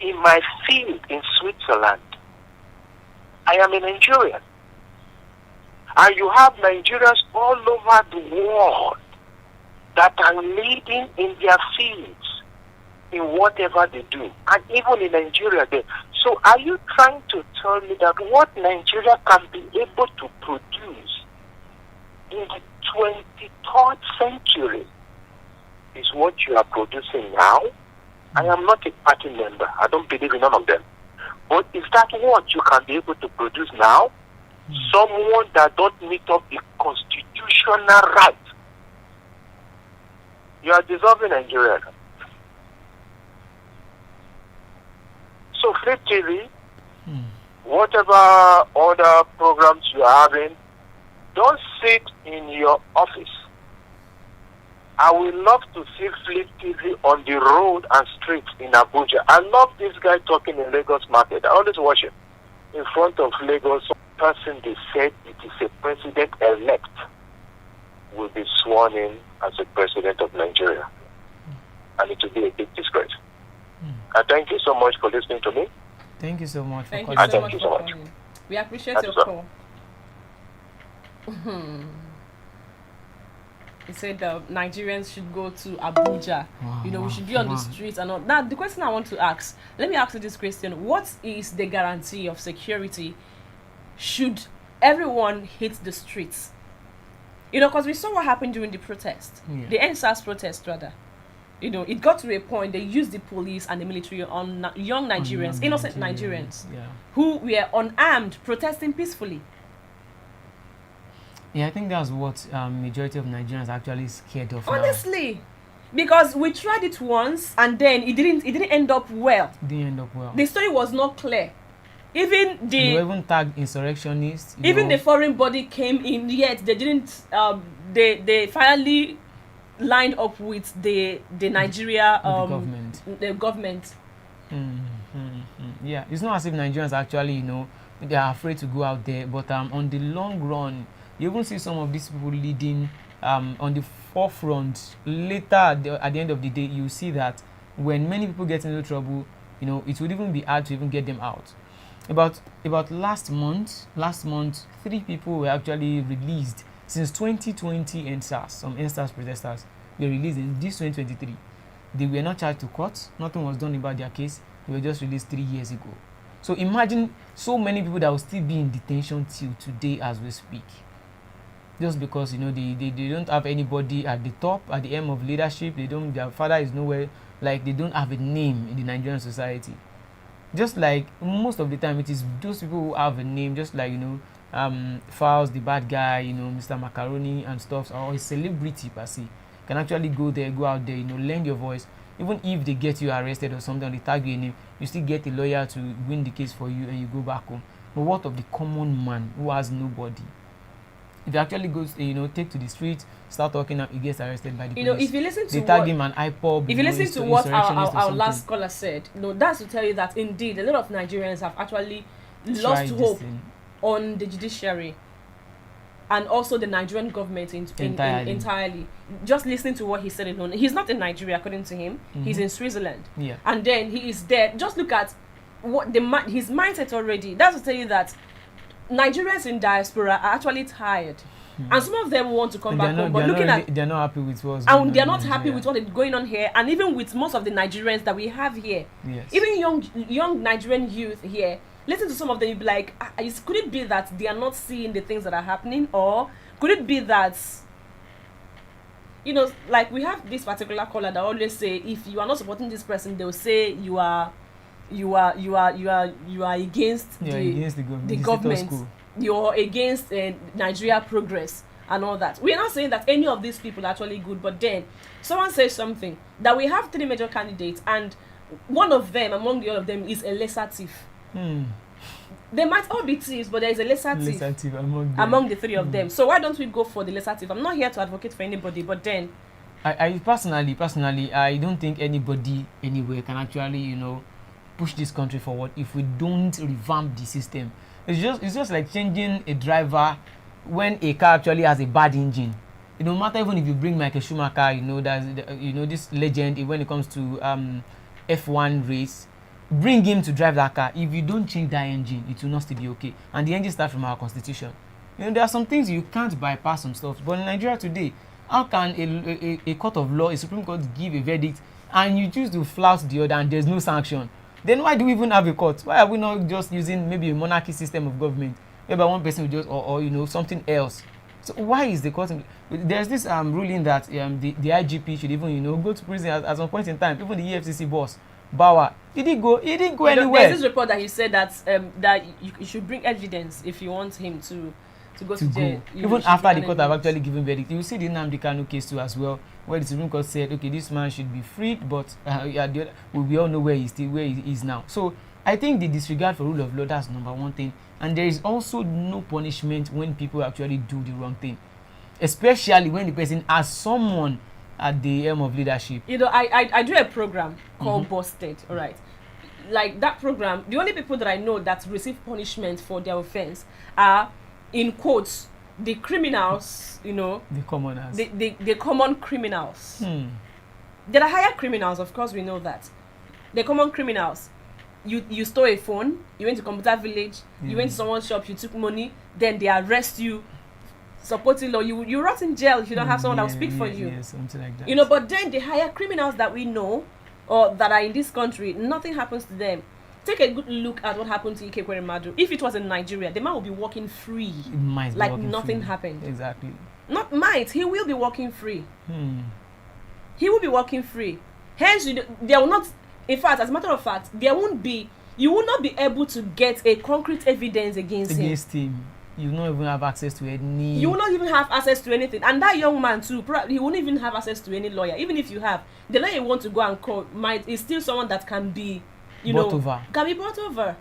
in my field in Switzerland. I am a Nigerian. And you have Nigerians all over the world that are leading in their fields, in whatever they do, and even in Nigeria there. So are you trying to tell me that what Nigeria can be able to produce in the 23rd century is what you are producing now? I am not a party member. I don't believe in none of them. But is that what you can be able to produce now? Someone that don't meet up the constitutional right. You are dissolving Nigeria. So Flip TV, whatever other programs you are having, don't sit in your office I would love to see Flip TV on the road and streets in Abuja. I love this guy talking in Lagos market. I always watch him. In front of Lagos, some person they said it is a president-elect will be sworn in as a president of Nigeria. And it will be a big disgrace. I thank you so much for listening to me. Thank you so much for calling. Thank you so much. We appreciate your call. He said Nigerians should go to Abuja. We should be on the streets and all. Now, the question I want to ask, let me ask you this question. What is the guarantee of security should everyone hit the streets? Because we saw what happened during the protest, the NSAS protest, rather. It got to a point they used the police and the military on young Nigerians, innocent Nigerians, who were unarmed, protesting peacefully. Yeah, I think that's what majority of Nigerians are actually scared of. Honestly, now. Because we tried it once and then it didn't end up well. It didn't end up well. The story was not clear. Even tagged insurrectionists. The foreign body came in, yet they didn't. They finally lined up with the Nigeria the government. Yeah, it's not as if Nigerians actually they are afraid to go out there, but on the long run. You even see some of these people leading on the forefront. Later, at the end of the day, you see that when many people get into trouble, it would even be hard to even get them out. About last month, 3 people were actually released since 2020. NSAS, some NSAS protesters were released in this 2023. They were not charged to court. Nothing was done about their case. They were just released 3 years ago. So imagine so many people that will still be in detention till today as we speak. Just because they don't have anybody at the top, at the end of leadership. Their father is nowhere. Like, they don't have a name in the Nigerian society. Just like most of the time, it is those people who have a name. Just like Fowles, the bad guy, Mr. Macaroni and stuff, or a celebrity per se, can actually go out there, lend your voice. Even if they get you arrested or something, they tag you in name, you still get a lawyer to win the case for you, and you go back home. But what of the common man who has nobody? If he actually goes, take to the street, start talking, he gets arrested by the police. If you listen to they tag him an iPod. If you listen to what our last caller said, that's to tell you that indeed a lot of Nigerians have actually lost hope on the judiciary and also the Nigerian government entirely. Just listening to what he said alone. He's not in Nigeria, according to him. He's in Switzerland. Yeah. And then he is there. Just look at what his mindset already. That's to tell you that Nigerians in diaspora are actually tired, and some of them want to come back home. But they're not happy with what's going on. And they're not happy with what is going on here, and even with most of the Nigerians that we have here. Yes. Even young Nigerian youth here. Listen to some of them, you'll be like, could it be that they are not seeing the things that are happening, or could it be that like we have this particular caller that always say, if you are not supporting this person, they'll say you are against the government. You're against Nigeria progress and all that. We're not saying that any of these people are actually good, but then someone says something that we have 3 major candidates, and one of them among the all of them is a lesser thief. They might all be thieves, but there is a lesser thief among the 3 of them. So why don't we go for the lesser thief? I'm not here to advocate for anybody, but then I personally I don't think anybody anywhere can actually push this country forward if we don't revamp the system. It's just like changing a driver when a car actually has a bad engine. It don't matter even if you bring Michael Schumacher, this legend when it comes to F1 race. Bring him to drive that car. If you don't change that engine, it will not still be okay. And the engine starts from our constitution. There are some things you can't bypass some stuff. But in Nigeria today, how can a court of law, a Supreme Court, give a verdict and you choose to flout the other and there's no sanction? Then why do we even have a court? Why are we not just using maybe a monarchy system of government, whereby one person will just or something else? So why is the court? There's this ruling that the IGP should even go to prison at some point in time. Even the EFCC boss Bauer, he didn't go anywhere. There's this report that he said that that you should bring evidence if you want him to go to jail. Even after the court have actually given verdict, you see the Nnamdi Kanu case too as well, where the Supreme Court said, okay, this man should be freed, but we all know where he is now. So I think the disregard for rule of law, that's number one thing. And there is also no punishment when people actually do the wrong thing, especially when the person has someone at the helm of leadership. You know, I do a program called Busted, all right. Like that program, the only people that I know that receive punishment for their offense are, in quotes, the criminals, you know. The commoners. The common criminals. There are higher criminals, of course we know that. The common criminals. You stole a phone, you went to computer village, you went to someone's shop, you took money, then they arrest you, supporting law, you rot in jail if you don't have someone that will speak for you. Yeah, something like that. You know, but then the higher criminals that we know, or that are in this country, nothing happens to them. Take a good look at what happened to Ike Kwerimadu. If it was in Nigeria, the man will be walking free. It might be like walking nothing free. happened. Exactly. Not might, he will be walking free. He will be walking free. Hence, there will not, in fact, as a matter of fact, you will not be able to get a concrete evidence against him. You don't even have access to any. You will not even have access to anything. And that young man too, probably he won't even have access to any lawyer. Even if you have, the lawyer you want to go and call is still someone that can be, can be brought over.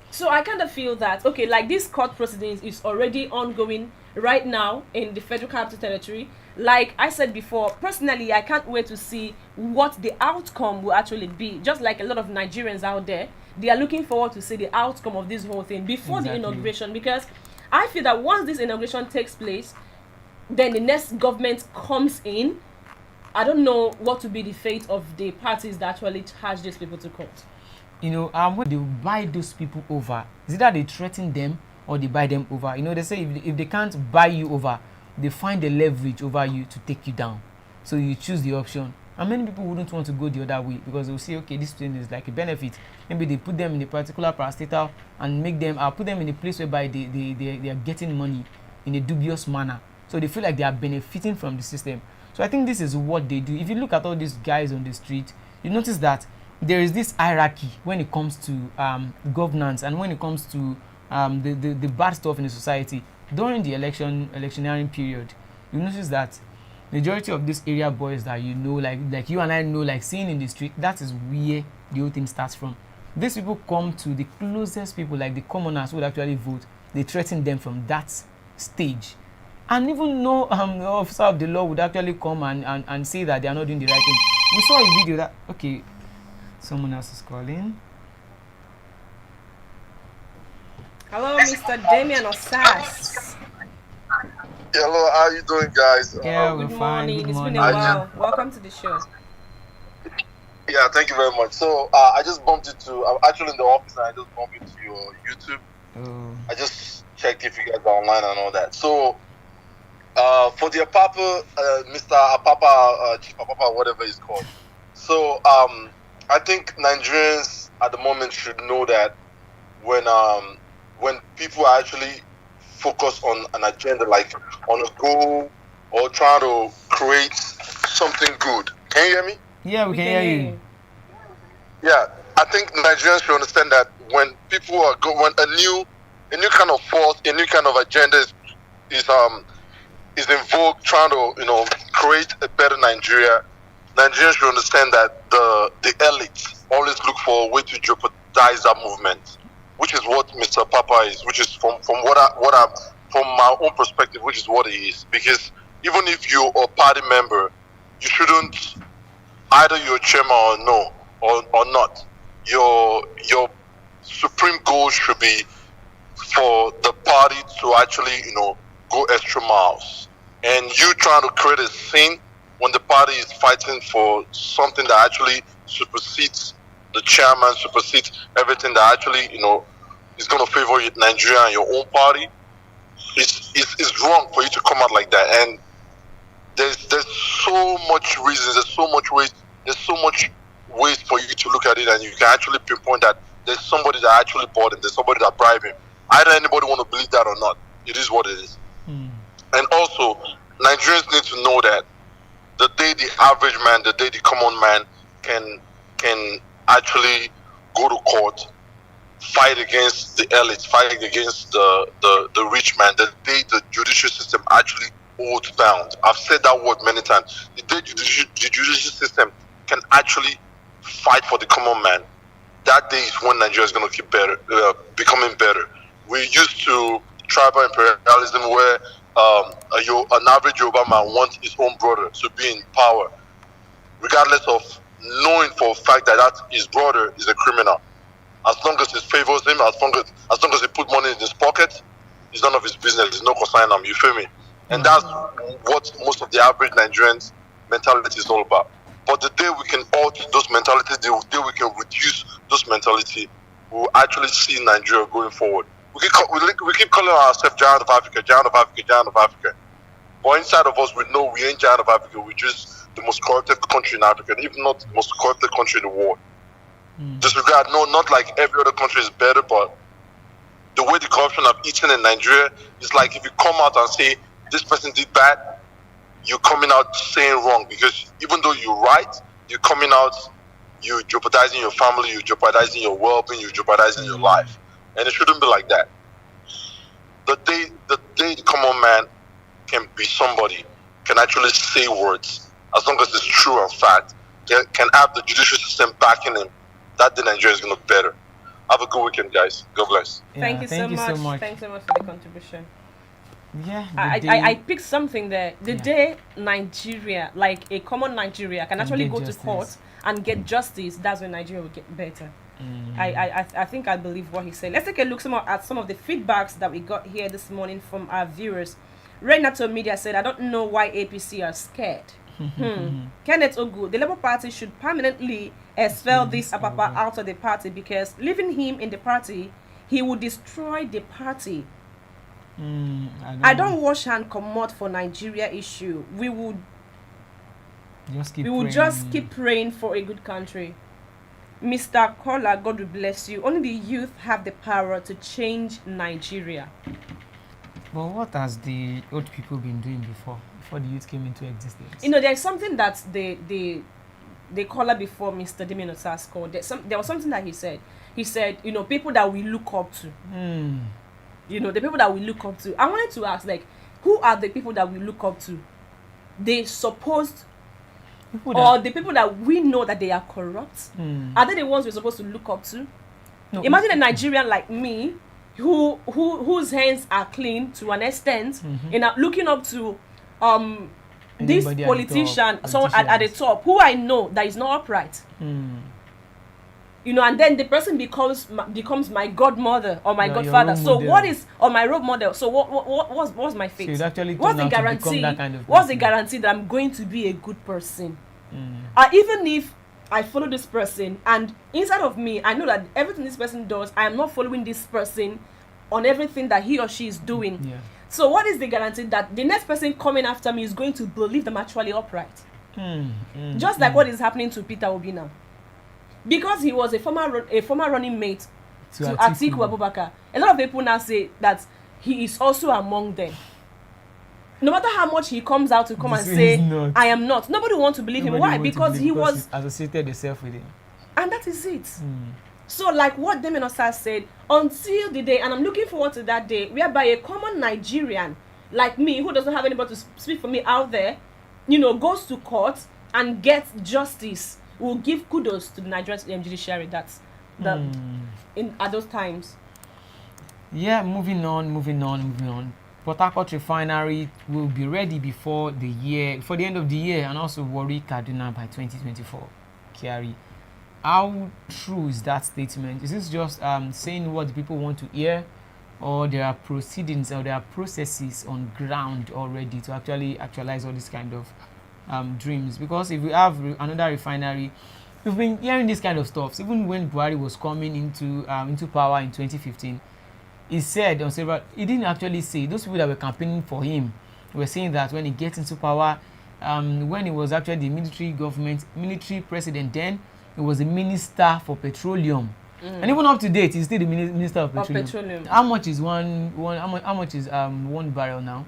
So I kind of feel that, okay, like this court proceedings is already ongoing right now in the Federal Capital Territory. Like I said before, personally, I can't wait to see what the outcome will actually be. Just like a lot of Nigerians out there, they are looking forward to see the outcome of this whole thing before the inauguration, because I feel that once this inauguration takes place, then the next government comes in. I don't know what will be the fate of the parties that actually charge these people to court. When they buy those people over, is it that they threaten them or they buy them over? They say if they can't buy you over, they find the leverage over you to take you down. So you choose the option. And many people wouldn't want to go the other way because they'll say, okay, this thing is like a benefit. Maybe they put them in a particular parastatal and put them in a place whereby they are getting money in a dubious manner. So they feel like they are benefiting from the system. So I think this is what they do. If you look at all these guys on the street, you notice that there is this hierarchy when it comes to governance and when it comes to the bad stuff in the society. During the electioneering period, you notice that majority of these area boys that like you and I know, like seeing in the street, that is where the whole thing starts from. These people come to the closest people, like the commoners who would actually vote. They threaten them from that stage. And even no officer of the law would actually come and say that they are not doing the right thing. We saw a video that, okay, someone else is calling. Hello, Mr. Damian Osas. Hello, how you doing, guys? Yeah, good we're fine. morning. Good It's morning. been a while. Welcome to the show. Yeah, thank you very much. So, I just bumped into, I'm actually in the office and I just bumped into your YouTube. Oh. I just checked if you guys are online and all that. So, for the Apapa, Mr. Apapa, Chief Apapa, whatever it's called. So, I think Nigerians at the moment should know that when people are actually focus on an agenda, like on a goal or trying to create something good. Can you hear me? Yeah, we can hear you. Yeah, I think Nigerians should understand that when people are when a new kind of force, a new kind of agenda is in vogue, trying to create a better Nigeria. Nigerians should understand that the elites always look for a way to jeopardize that movement, which is what Mr. Papa is, which is from my own perspective, which is what he is. Because even if you're a party member, you shouldn't, either you're chairman or not. Your supreme goal should be for the party to actually go extra miles. And you trying to create a scene when the party is fighting for something that actually supersedes the chairman, supersedes everything that actually is going to favor Nigeria and your own party. It's wrong for you to come out like that. And there's so much reasons, there's so much ways for you to look at it, and you can actually pinpoint that there's somebody that actually bought him, there's somebody that bribed him. Either anybody want to believe that or not, it is what it is. And also, Nigerians need to know that the day the average man, the day the common man can actually go to court, fight against the elites, fight against the rich man, the day the judicial system actually holds bound. I've said that word many times. The day the judicial system can actually fight for the common man, that day is when Nigeria is going to keep becoming better. We're used to tribal imperialism where an average Yoruba man wants his own brother to be in power, regardless of knowing for a fact that his brother is a criminal. As long as it favors him, as long as he put money in his pocket, it's none of his business. It's no concern him. You feel me? And that's what most of the average Nigerians' mentality is all about. But the day we can alter those mentalities, the day we can reduce those mentality, we'll actually see Nigeria going forward. We keep calling ourselves giant of Africa, giant of Africa, giant of Africa. But inside of us, we know we ain't giant of Africa. We're just the most corrupted country in Africa, if not the most corrupted country in the world. Disregard, no, not like every other country is better, but the way the corruption have eaten in Nigeria is like if you come out and say this person did bad, you're coming out saying wrong, because even though you're right, you're coming out, you're jeopardizing your family, you're jeopardizing your well-being, you're jeopardizing your life, and it shouldn't be like that. The day the common man can be somebody, can actually say words, as long as it's true and fact, can have the judicial system backing him, that day Nigeria is going to be better. Have a good weekend, guys. God bless. Yeah, thank you so much. Thanks so much for the contribution. Yeah, I picked something there. The day Nigeria, like a common Nigeria, can actually go to court and get justice, that's when Nigeria will get better. I think I believe what he said. Let's take a look at some of the feedbacks that we got here this morning from our viewers. Renato Media said, I don't know why APC are scared. Kenneth Ogu, the Labour Party should permanently expel this Apapa out of the party, because leaving him in the party, he would destroy the party. I don't wash hand commot for Nigeria issue. We would just keep praying for a good country. Mr. Kola, God will bless you. Only the youth have the power to change Nigeria. But what has the old people been doing before the youth came into existence? There's something that the caller before Mr. Deminotas called. There was something that he said. He said, people that we look up to. The people that we look up to. I wanted to ask, who are the people that we look up to? The supposed or the people that we know that they are corrupt? Are they the ones we're supposed to look up to? No. Imagine a Nigerian like me whose hands are clean to an extent, and I'm looking up to this politician, someone at the top who I know that is not upright. And then the person becomes my godmother or my godfather. So what is, or my role model? So what's my fate? So what's the guarantee? What's the guarantee that I'm going to be a good person? Even if I follow this person, and inside of me, I know that everything this person does, I am not following this person on everything that he or she is doing. Yeah. So what is the guarantee that the next person coming after me is going to believe them actually upright? Just like what is happening to Peter Obi now. Because he was a former running mate to Atiku Abubakar. A lot of people now say that he is also among them. No matter how much he comes out to come and say, I am not. Nobody wants to believe him. Why? Because he was associated himself with him. And that is it. So like what Deminosa said, until the day, and I'm looking forward to that day, whereby a common Nigerian like me, who doesn't have anybody to speak for me out there, goes to court and gets justice, will give kudos to the Nigerian judiciary. That's at those times. Yeah, moving on. Port Harcourt Refinery will be ready before the end of the year, and also Warri Kaduna by 2024. Kiari, how true is that statement? Is this just saying what the people want to hear, or there are proceedings or there are processes on ground already to actually actualize all this kind of dreams? Because if we have another refinery, we've been hearing this kind of stuff. Even when Buhari was coming into power in 2015, he said on several, he didn't actually say, those people that were campaigning for him were saying that when he gets into power, when he was actually the military president, then he was a minister for petroleum. And even up to date, he's still the minister of petroleum. How much is one barrel now?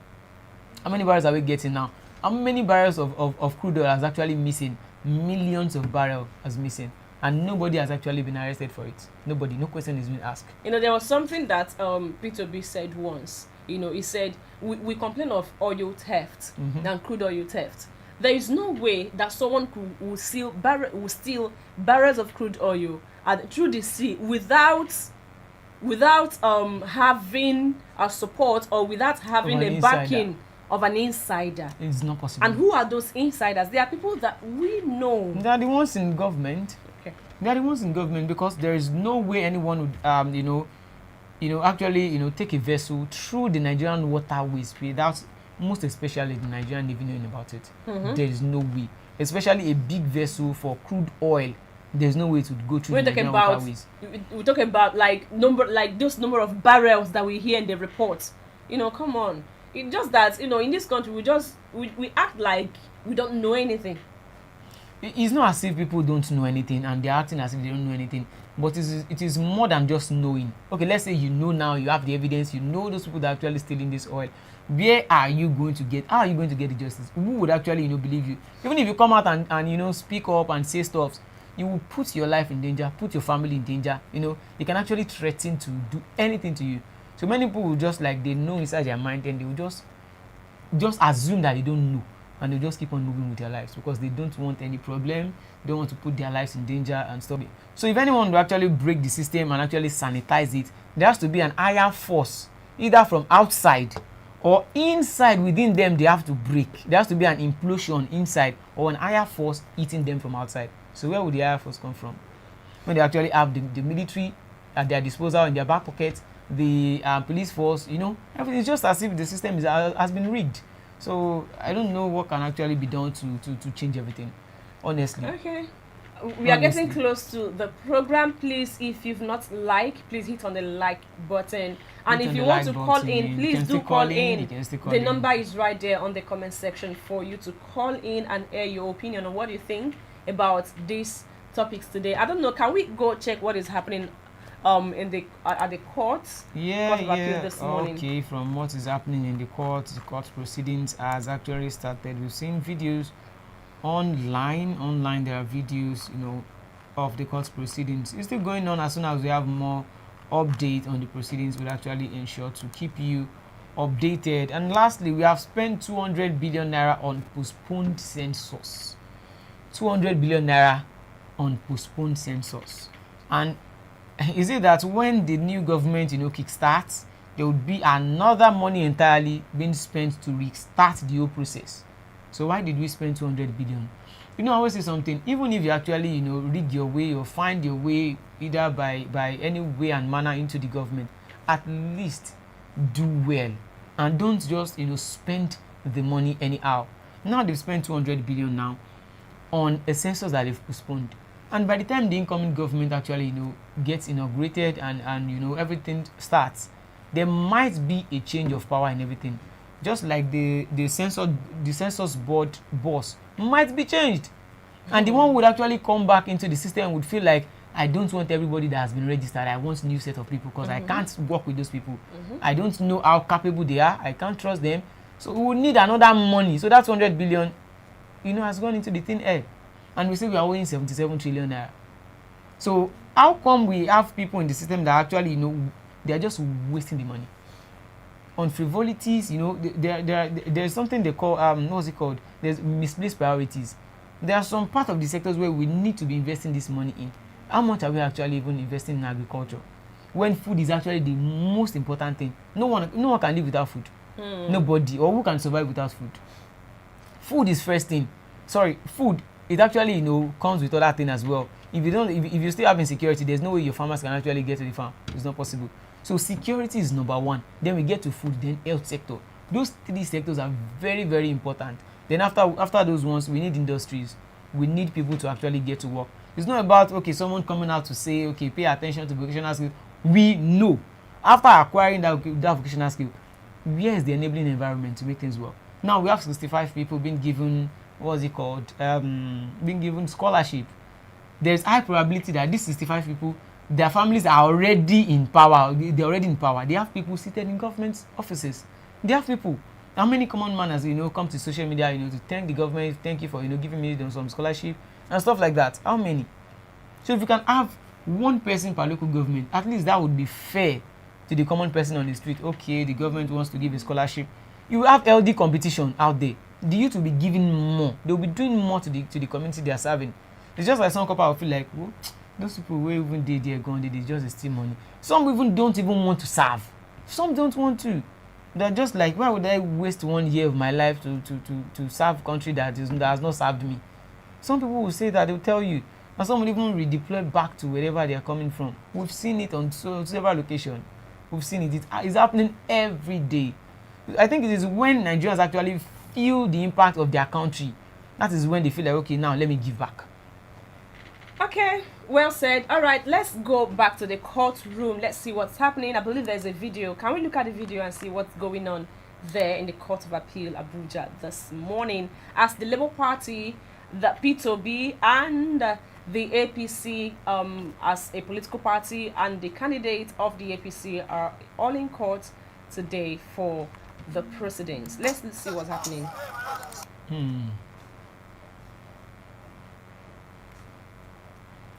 How many barrels are we getting now? How many barrels of crude oil is actually missing? Millions of barrels is missing. And nobody has actually been arrested for it. Nobody, no question is being asked. There was something that Peter B said once. He said, we complain of oil theft than crude oil theft. There is no way that someone will steal barrels of crude oil through the sea without without having a support or without having a backing of an insider. It's not possible. And who are those insiders? They are people that we know. They are the ones in government. Okay. They are the ones in government, because there is no way anyone would actually take a vessel through the Nigerian waterways without, most especially the Nigerian Navy, knowing about it. There is no way, especially a big vessel for crude oil. There's no way to go through the Nigerian waterways. We're talking about those number of barrels that we hear in the reports. Come on. It's just that in this country we act like we don't know anything. It's not as if people don't know anything and they're acting as if they don't know anything, but it is more than just knowing. Okay, let's say now, you have the evidence, those people that are actually stealing this oil. Where are you going to get? How are you going to get the justice? Who would actually believe you? Even if you come out and speak up and say stuff, you will put your life in danger, put your family in danger. They can actually threaten to do anything to you. So many people will just, like, they know inside their mind, and they will just assume that they don't know, and they just keep on moving with their lives because they don't want any problem. They don't want to put their lives in danger and stuff. So if anyone will actually break the system and actually sanitize it, there has to be an iron force, either from outside or inside. Within them, they have to break. There has to be an implosion inside, or an iron force eating them from outside. So where would the iron force come from? When they actually have the military at their disposal, in their back pocket, the police force, everything is just as if the system has been rigged. So I don't know what can actually be done to change everything, honestly. Okay. We are getting close to the program. Please, if you've not please hit on the like button. And if you want to call in, please do call in. The number is right there on the comment section for you to call in and air your opinion on what you think about these topics today. I don't know, can we go check what is happening at the courts? This morning? Okay, from what is happening in the court proceedings has actually started. We've seen videos online. There are videos of the court proceedings. It's still going on. As soon as we have more update on the proceedings, we'll actually ensure to keep you updated. And lastly, we have spent 200 billion naira on postponed census. 200 billion naira on postponed census. And is it that when the new government kickstarts, there would be another money entirely being spent to restart the whole process? So why did we spend 200 billion? I always say something. Even if you actually rig your way or find your way either by any way and manner into the government, at least do well and don't just spend the money anyhow. Now they've spent 200 billion now on a census that they've postponed, and by the time the incoming government actually gets inaugurated and everything starts, there might be a change of power and everything. Just like the census board boss might be changed, and the one would actually come back into the system would feel like, I don't want everybody that has been registered. I want a new set of people because I can't work with those people. I don't know how capable they are. I can't trust them. So we will need another money. So that 200 billion has gone into the thin air, and we say we are owing 77 trillion naira. So how come we have people in the system that actually they are just wasting the money on frivolities? There's something they call what's it called? There's misplaced priorities. There are some part of the sectors where we need to be investing this money in. How much are we actually even investing in agriculture when food is actually the most important thing? No one can live without food. Nobody. Or who can survive without food? Food is first thing. Food, it actually comes with other things as well. If you still have insecurity, there's no way your farmers can actually get to the farm. It's not possible. So security is number one. Then we get to food, then health sector. Those three sectors are very, very important. Then after those ones, we need industries. We need people to actually get to work. It's not about someone coming out to say pay attention to vocational skills. We know after acquiring that vocational skill, where is the enabling environment to make things work? Now we have 65 people being given being given scholarship. There's high probability that these 65 people, their families are already in power. They're already in power. They have people seated in government offices. They have people. How many common man has come to social media to thank the government, thank you for giving me some scholarship and stuff like that? How many? So if you can have one person per local government, at least that would be fair to the common person on the street. Okay, the government wants to give a scholarship. You will have LD competition out there. The youth will be giving more. They will be doing more to the community they are serving. It's just like some couple will feel like, Those people who even did their gun, they just steal money. Some even don't even want to serve. Some don't want to. They're just like, why would I waste 1 year of my life to serve a country that has not served me? Some people will say that, they'll tell you, and some will even redeploy back to wherever they are coming from. We've seen it on several locations. We've seen it. It's happening every day. I think it is when Nigerians actually feel the impact of their country. That is when they feel like, okay, now let me give back. Okay, well said. All right, let's go back to the courtroom. Let's see what's happening. I believe there's a video. Can we look at the video and see what's going on there in the Court of Appeal, Abuja, this morning, as the Labour Party, the P2B, and the APC, as a political party, and the candidate of the APC are all in court today for the precedence. Let's see what's happening.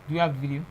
Do you have video?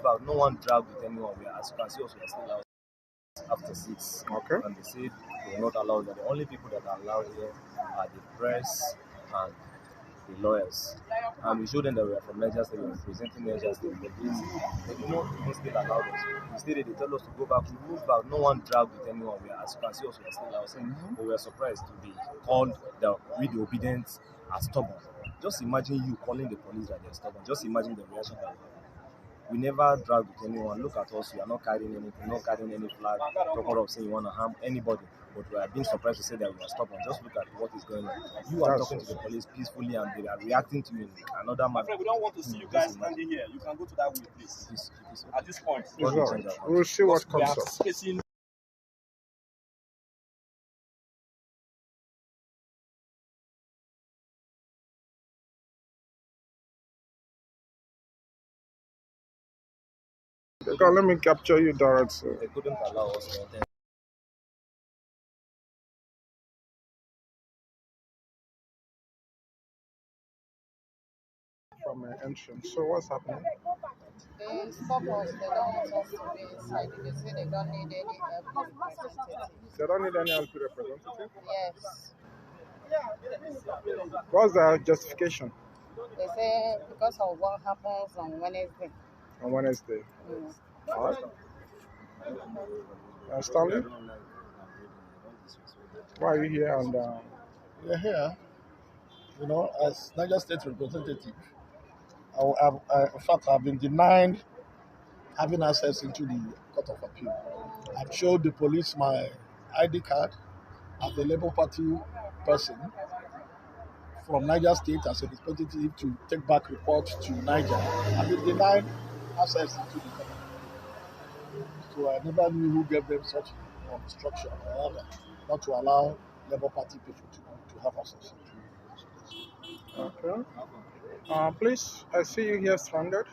But no one dragged with anyone. As you can see, also we are still out after 6. Okay. And they said they will not allow that. The only people that are allowed here are the press and the lawyers. And we showed them that we are from Niger State, we are representing Niger State. But they do not even still allow us. Instead, they tell us to go back, we move back. No one dragged with anyone. As you can see, also we are still out. But we are surprised to be called that we, the obedient, are stubborn. Just imagine you calling the police that they are stubborn. Just imagine the reaction that we have. We never drag with anyone. Look at us. We are not carrying anything, not carrying any flag, talking of saying you want to harm anybody. But we are being surprised to say that we are stubborn. Just look at what is going on. You are talking to the police peacefully and they are reacting to you in another manner. We don't want to see you guys standing here. You can go to that way, please. At this point. We'll see what comes up. Facing God, let me capture you, Dorothy. They couldn't allow us to enter. From my entrance. So what's happening? They stop us. They don't want us to be inside. They say they don't need any representative. They don't need any LP representative? Yes. What's the justification? They say because of what happens on Wednesday. On Wednesday. All right. Stanley? Why are you here? And we're here, as Niger State representative. In fact, I've been denied having access into the Court of Appeal. I've showed the police my ID card as a Labour Party person from Niger State as a representative to take back reports to Niger. I've been denied access into the Court of Appeal. So I never knew who gave them such instruction or order not to allow Labour Party people to have access. okay. Please, I see you here stranded.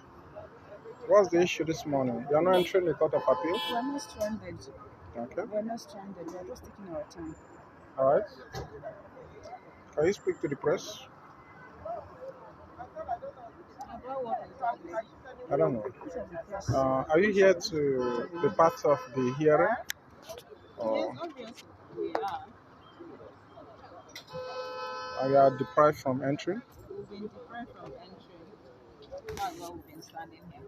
What's the issue this morning? You're not entering the Court of Appeal? We're not stranded. Okay. We're not stranded. We're just taking our time. All right. Can you speak to the press? About what exactly? I don't know. Are you here to be part of the hearing? Or Yes, obviously we are. are you deprived from entry? We've been deprived from entry. That's why we've been standing here.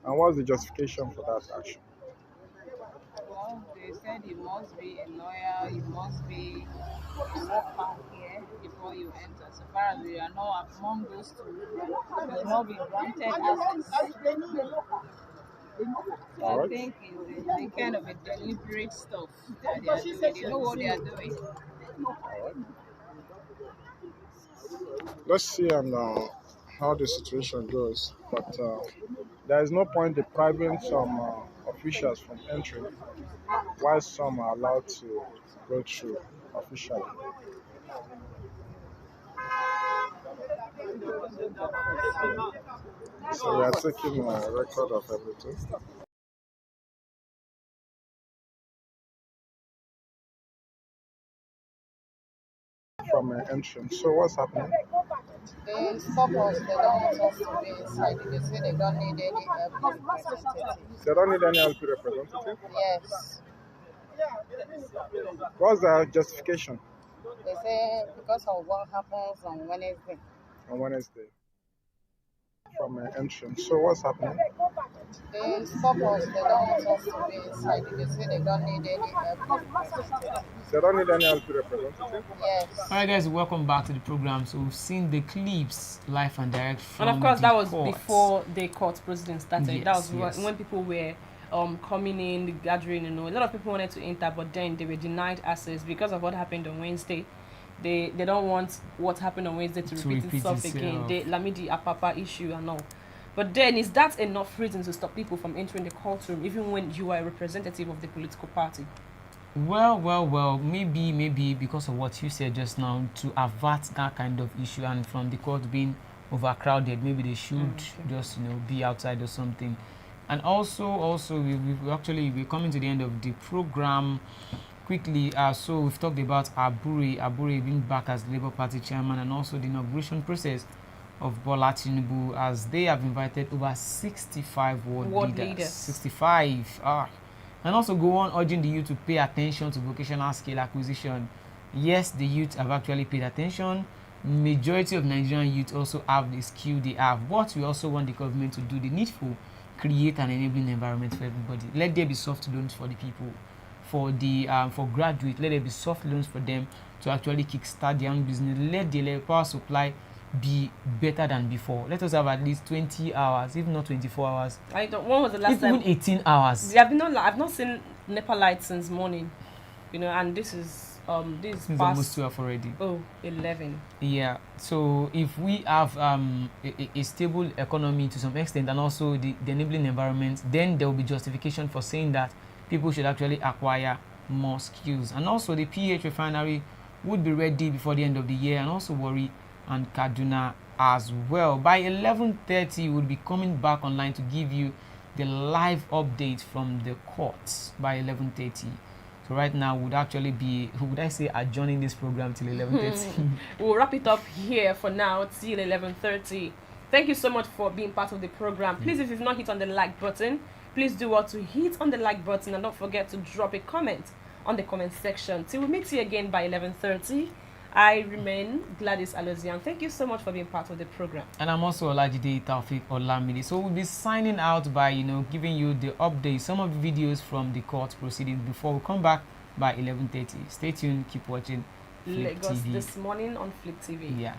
And what's the justification for that action? they said you must be a lawyer, you must be a worker here before you enter. So far as you are not among those two, you will not be granted access. So All I right. think it's a kind of a deliberate stuff that they are doing. They know what they are doing. Let's see and how the situation goes. But there is no point depriving some officials from entering while some are allowed to go through officially. So we are taking a record of everything from entrance. So what's happening? They stop us. They don't want us to be inside. They say they don't need any representative. They don't need any LP representative. Yes. What's the justification They say because of what happens on Wednesday. on Wednesday from entrance? So what's happening? They stop us. They don't want us to be inside. They say they don't need any representative. They don't need any LP representative. Yes. All right, guys, welcome back to the program. So we've seen the clips live and direct from And of course, the that was court. before the court proceeding started. Yes, That was yes. when people were coming in, gathering. A lot of people wanted to enter, but then they were denied access because of what happened on Wednesday. They don't want what happened on Wednesday to repeat itself again. The Apapa issue and all. But then, is that enough reason to stop people from entering the courtroom, even when you are a representative of the political party? Well, maybe because of what you said just now, to avert that kind of issue, and from the court being overcrowded, maybe they should just be outside or something. And also we're coming to the end of the program quickly. So we've talked about Abure being back as Labour Party chairman, and also the inauguration process of Bola Tinubu, as they have invited over 65 world leaders. 65. And also go on urging the youth to pay attention to vocational skill acquisition. Yes, the youth have actually paid attention. Majority of Nigerian youth also have the skill they have. But we also want the government to do the needful, create an enabling environment for everybody. Let there be soft loans for the people, for the for graduates. Let there be soft loans for them to actually kickstart their own business. Let the power supply be better than before. Let us have at least 20 hours, if not 24 hours. When was the last time? Even 18 hours. I've not seen NEPA lights since morning, and this is this is past almost 12 already. 11. Yeah. So if we have a stable economy to some extent, and also the enabling environment, then there will be justification for saying that people should actually acquire more skills. And also the PH refinery would be ready before the end of the year, and also Warri and Kaduna as well. By 11:30, we'll be coming back online to give you the live update from the courts by 11:30. So right now would actually be, would I say, adjourning this program till 11:30. We'll wrap it up here for now till 11:30. Thank you so much for being part of the program. Please, if you've not hit on the like button, please do what to hit on the like button, and don't forget to drop a comment on the comment section. Till we meet you again by 11:30. I remain Gladys Alozian. Thank you so much for being part of the program. And I'm also Olajide Taufik Olamide. So we'll be signing out by, giving you the update, some of the videos from the court proceedings before we come back by 11:30. Stay tuned. Keep watching Flip Lagos TV. This Morning on Flip TV. Yeah.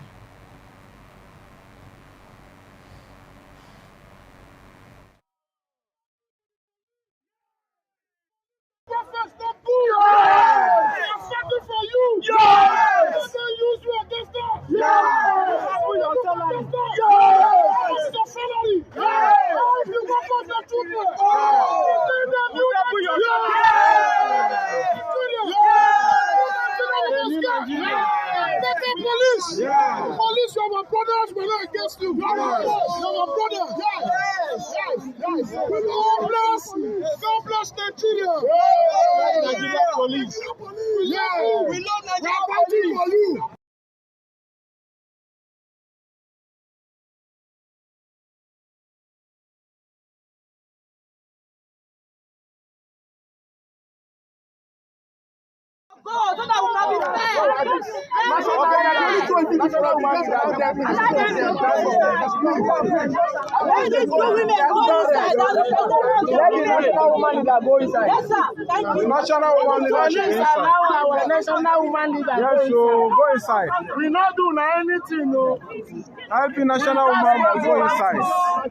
Police, you're my brothers, we're not against you. You're my brothers. Yes. God bless Nigeria. Nigeria police. We love Nigeria police. For you. so that we can be fair. Let these two women go inside. Let the national woman leader go inside. Yes, sir. Thank you. National woman leader should go inside. Our national woman leader. Yes, so go inside. We not do anything, no. Help the national woman must go inside.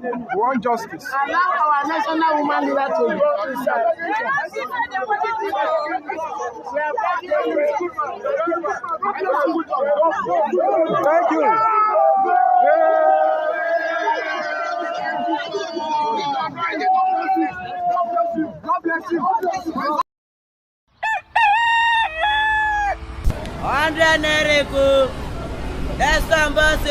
We want justice. Allow our national woman leader to go inside. Thank you. God bless you. 100 naira, that's some bus.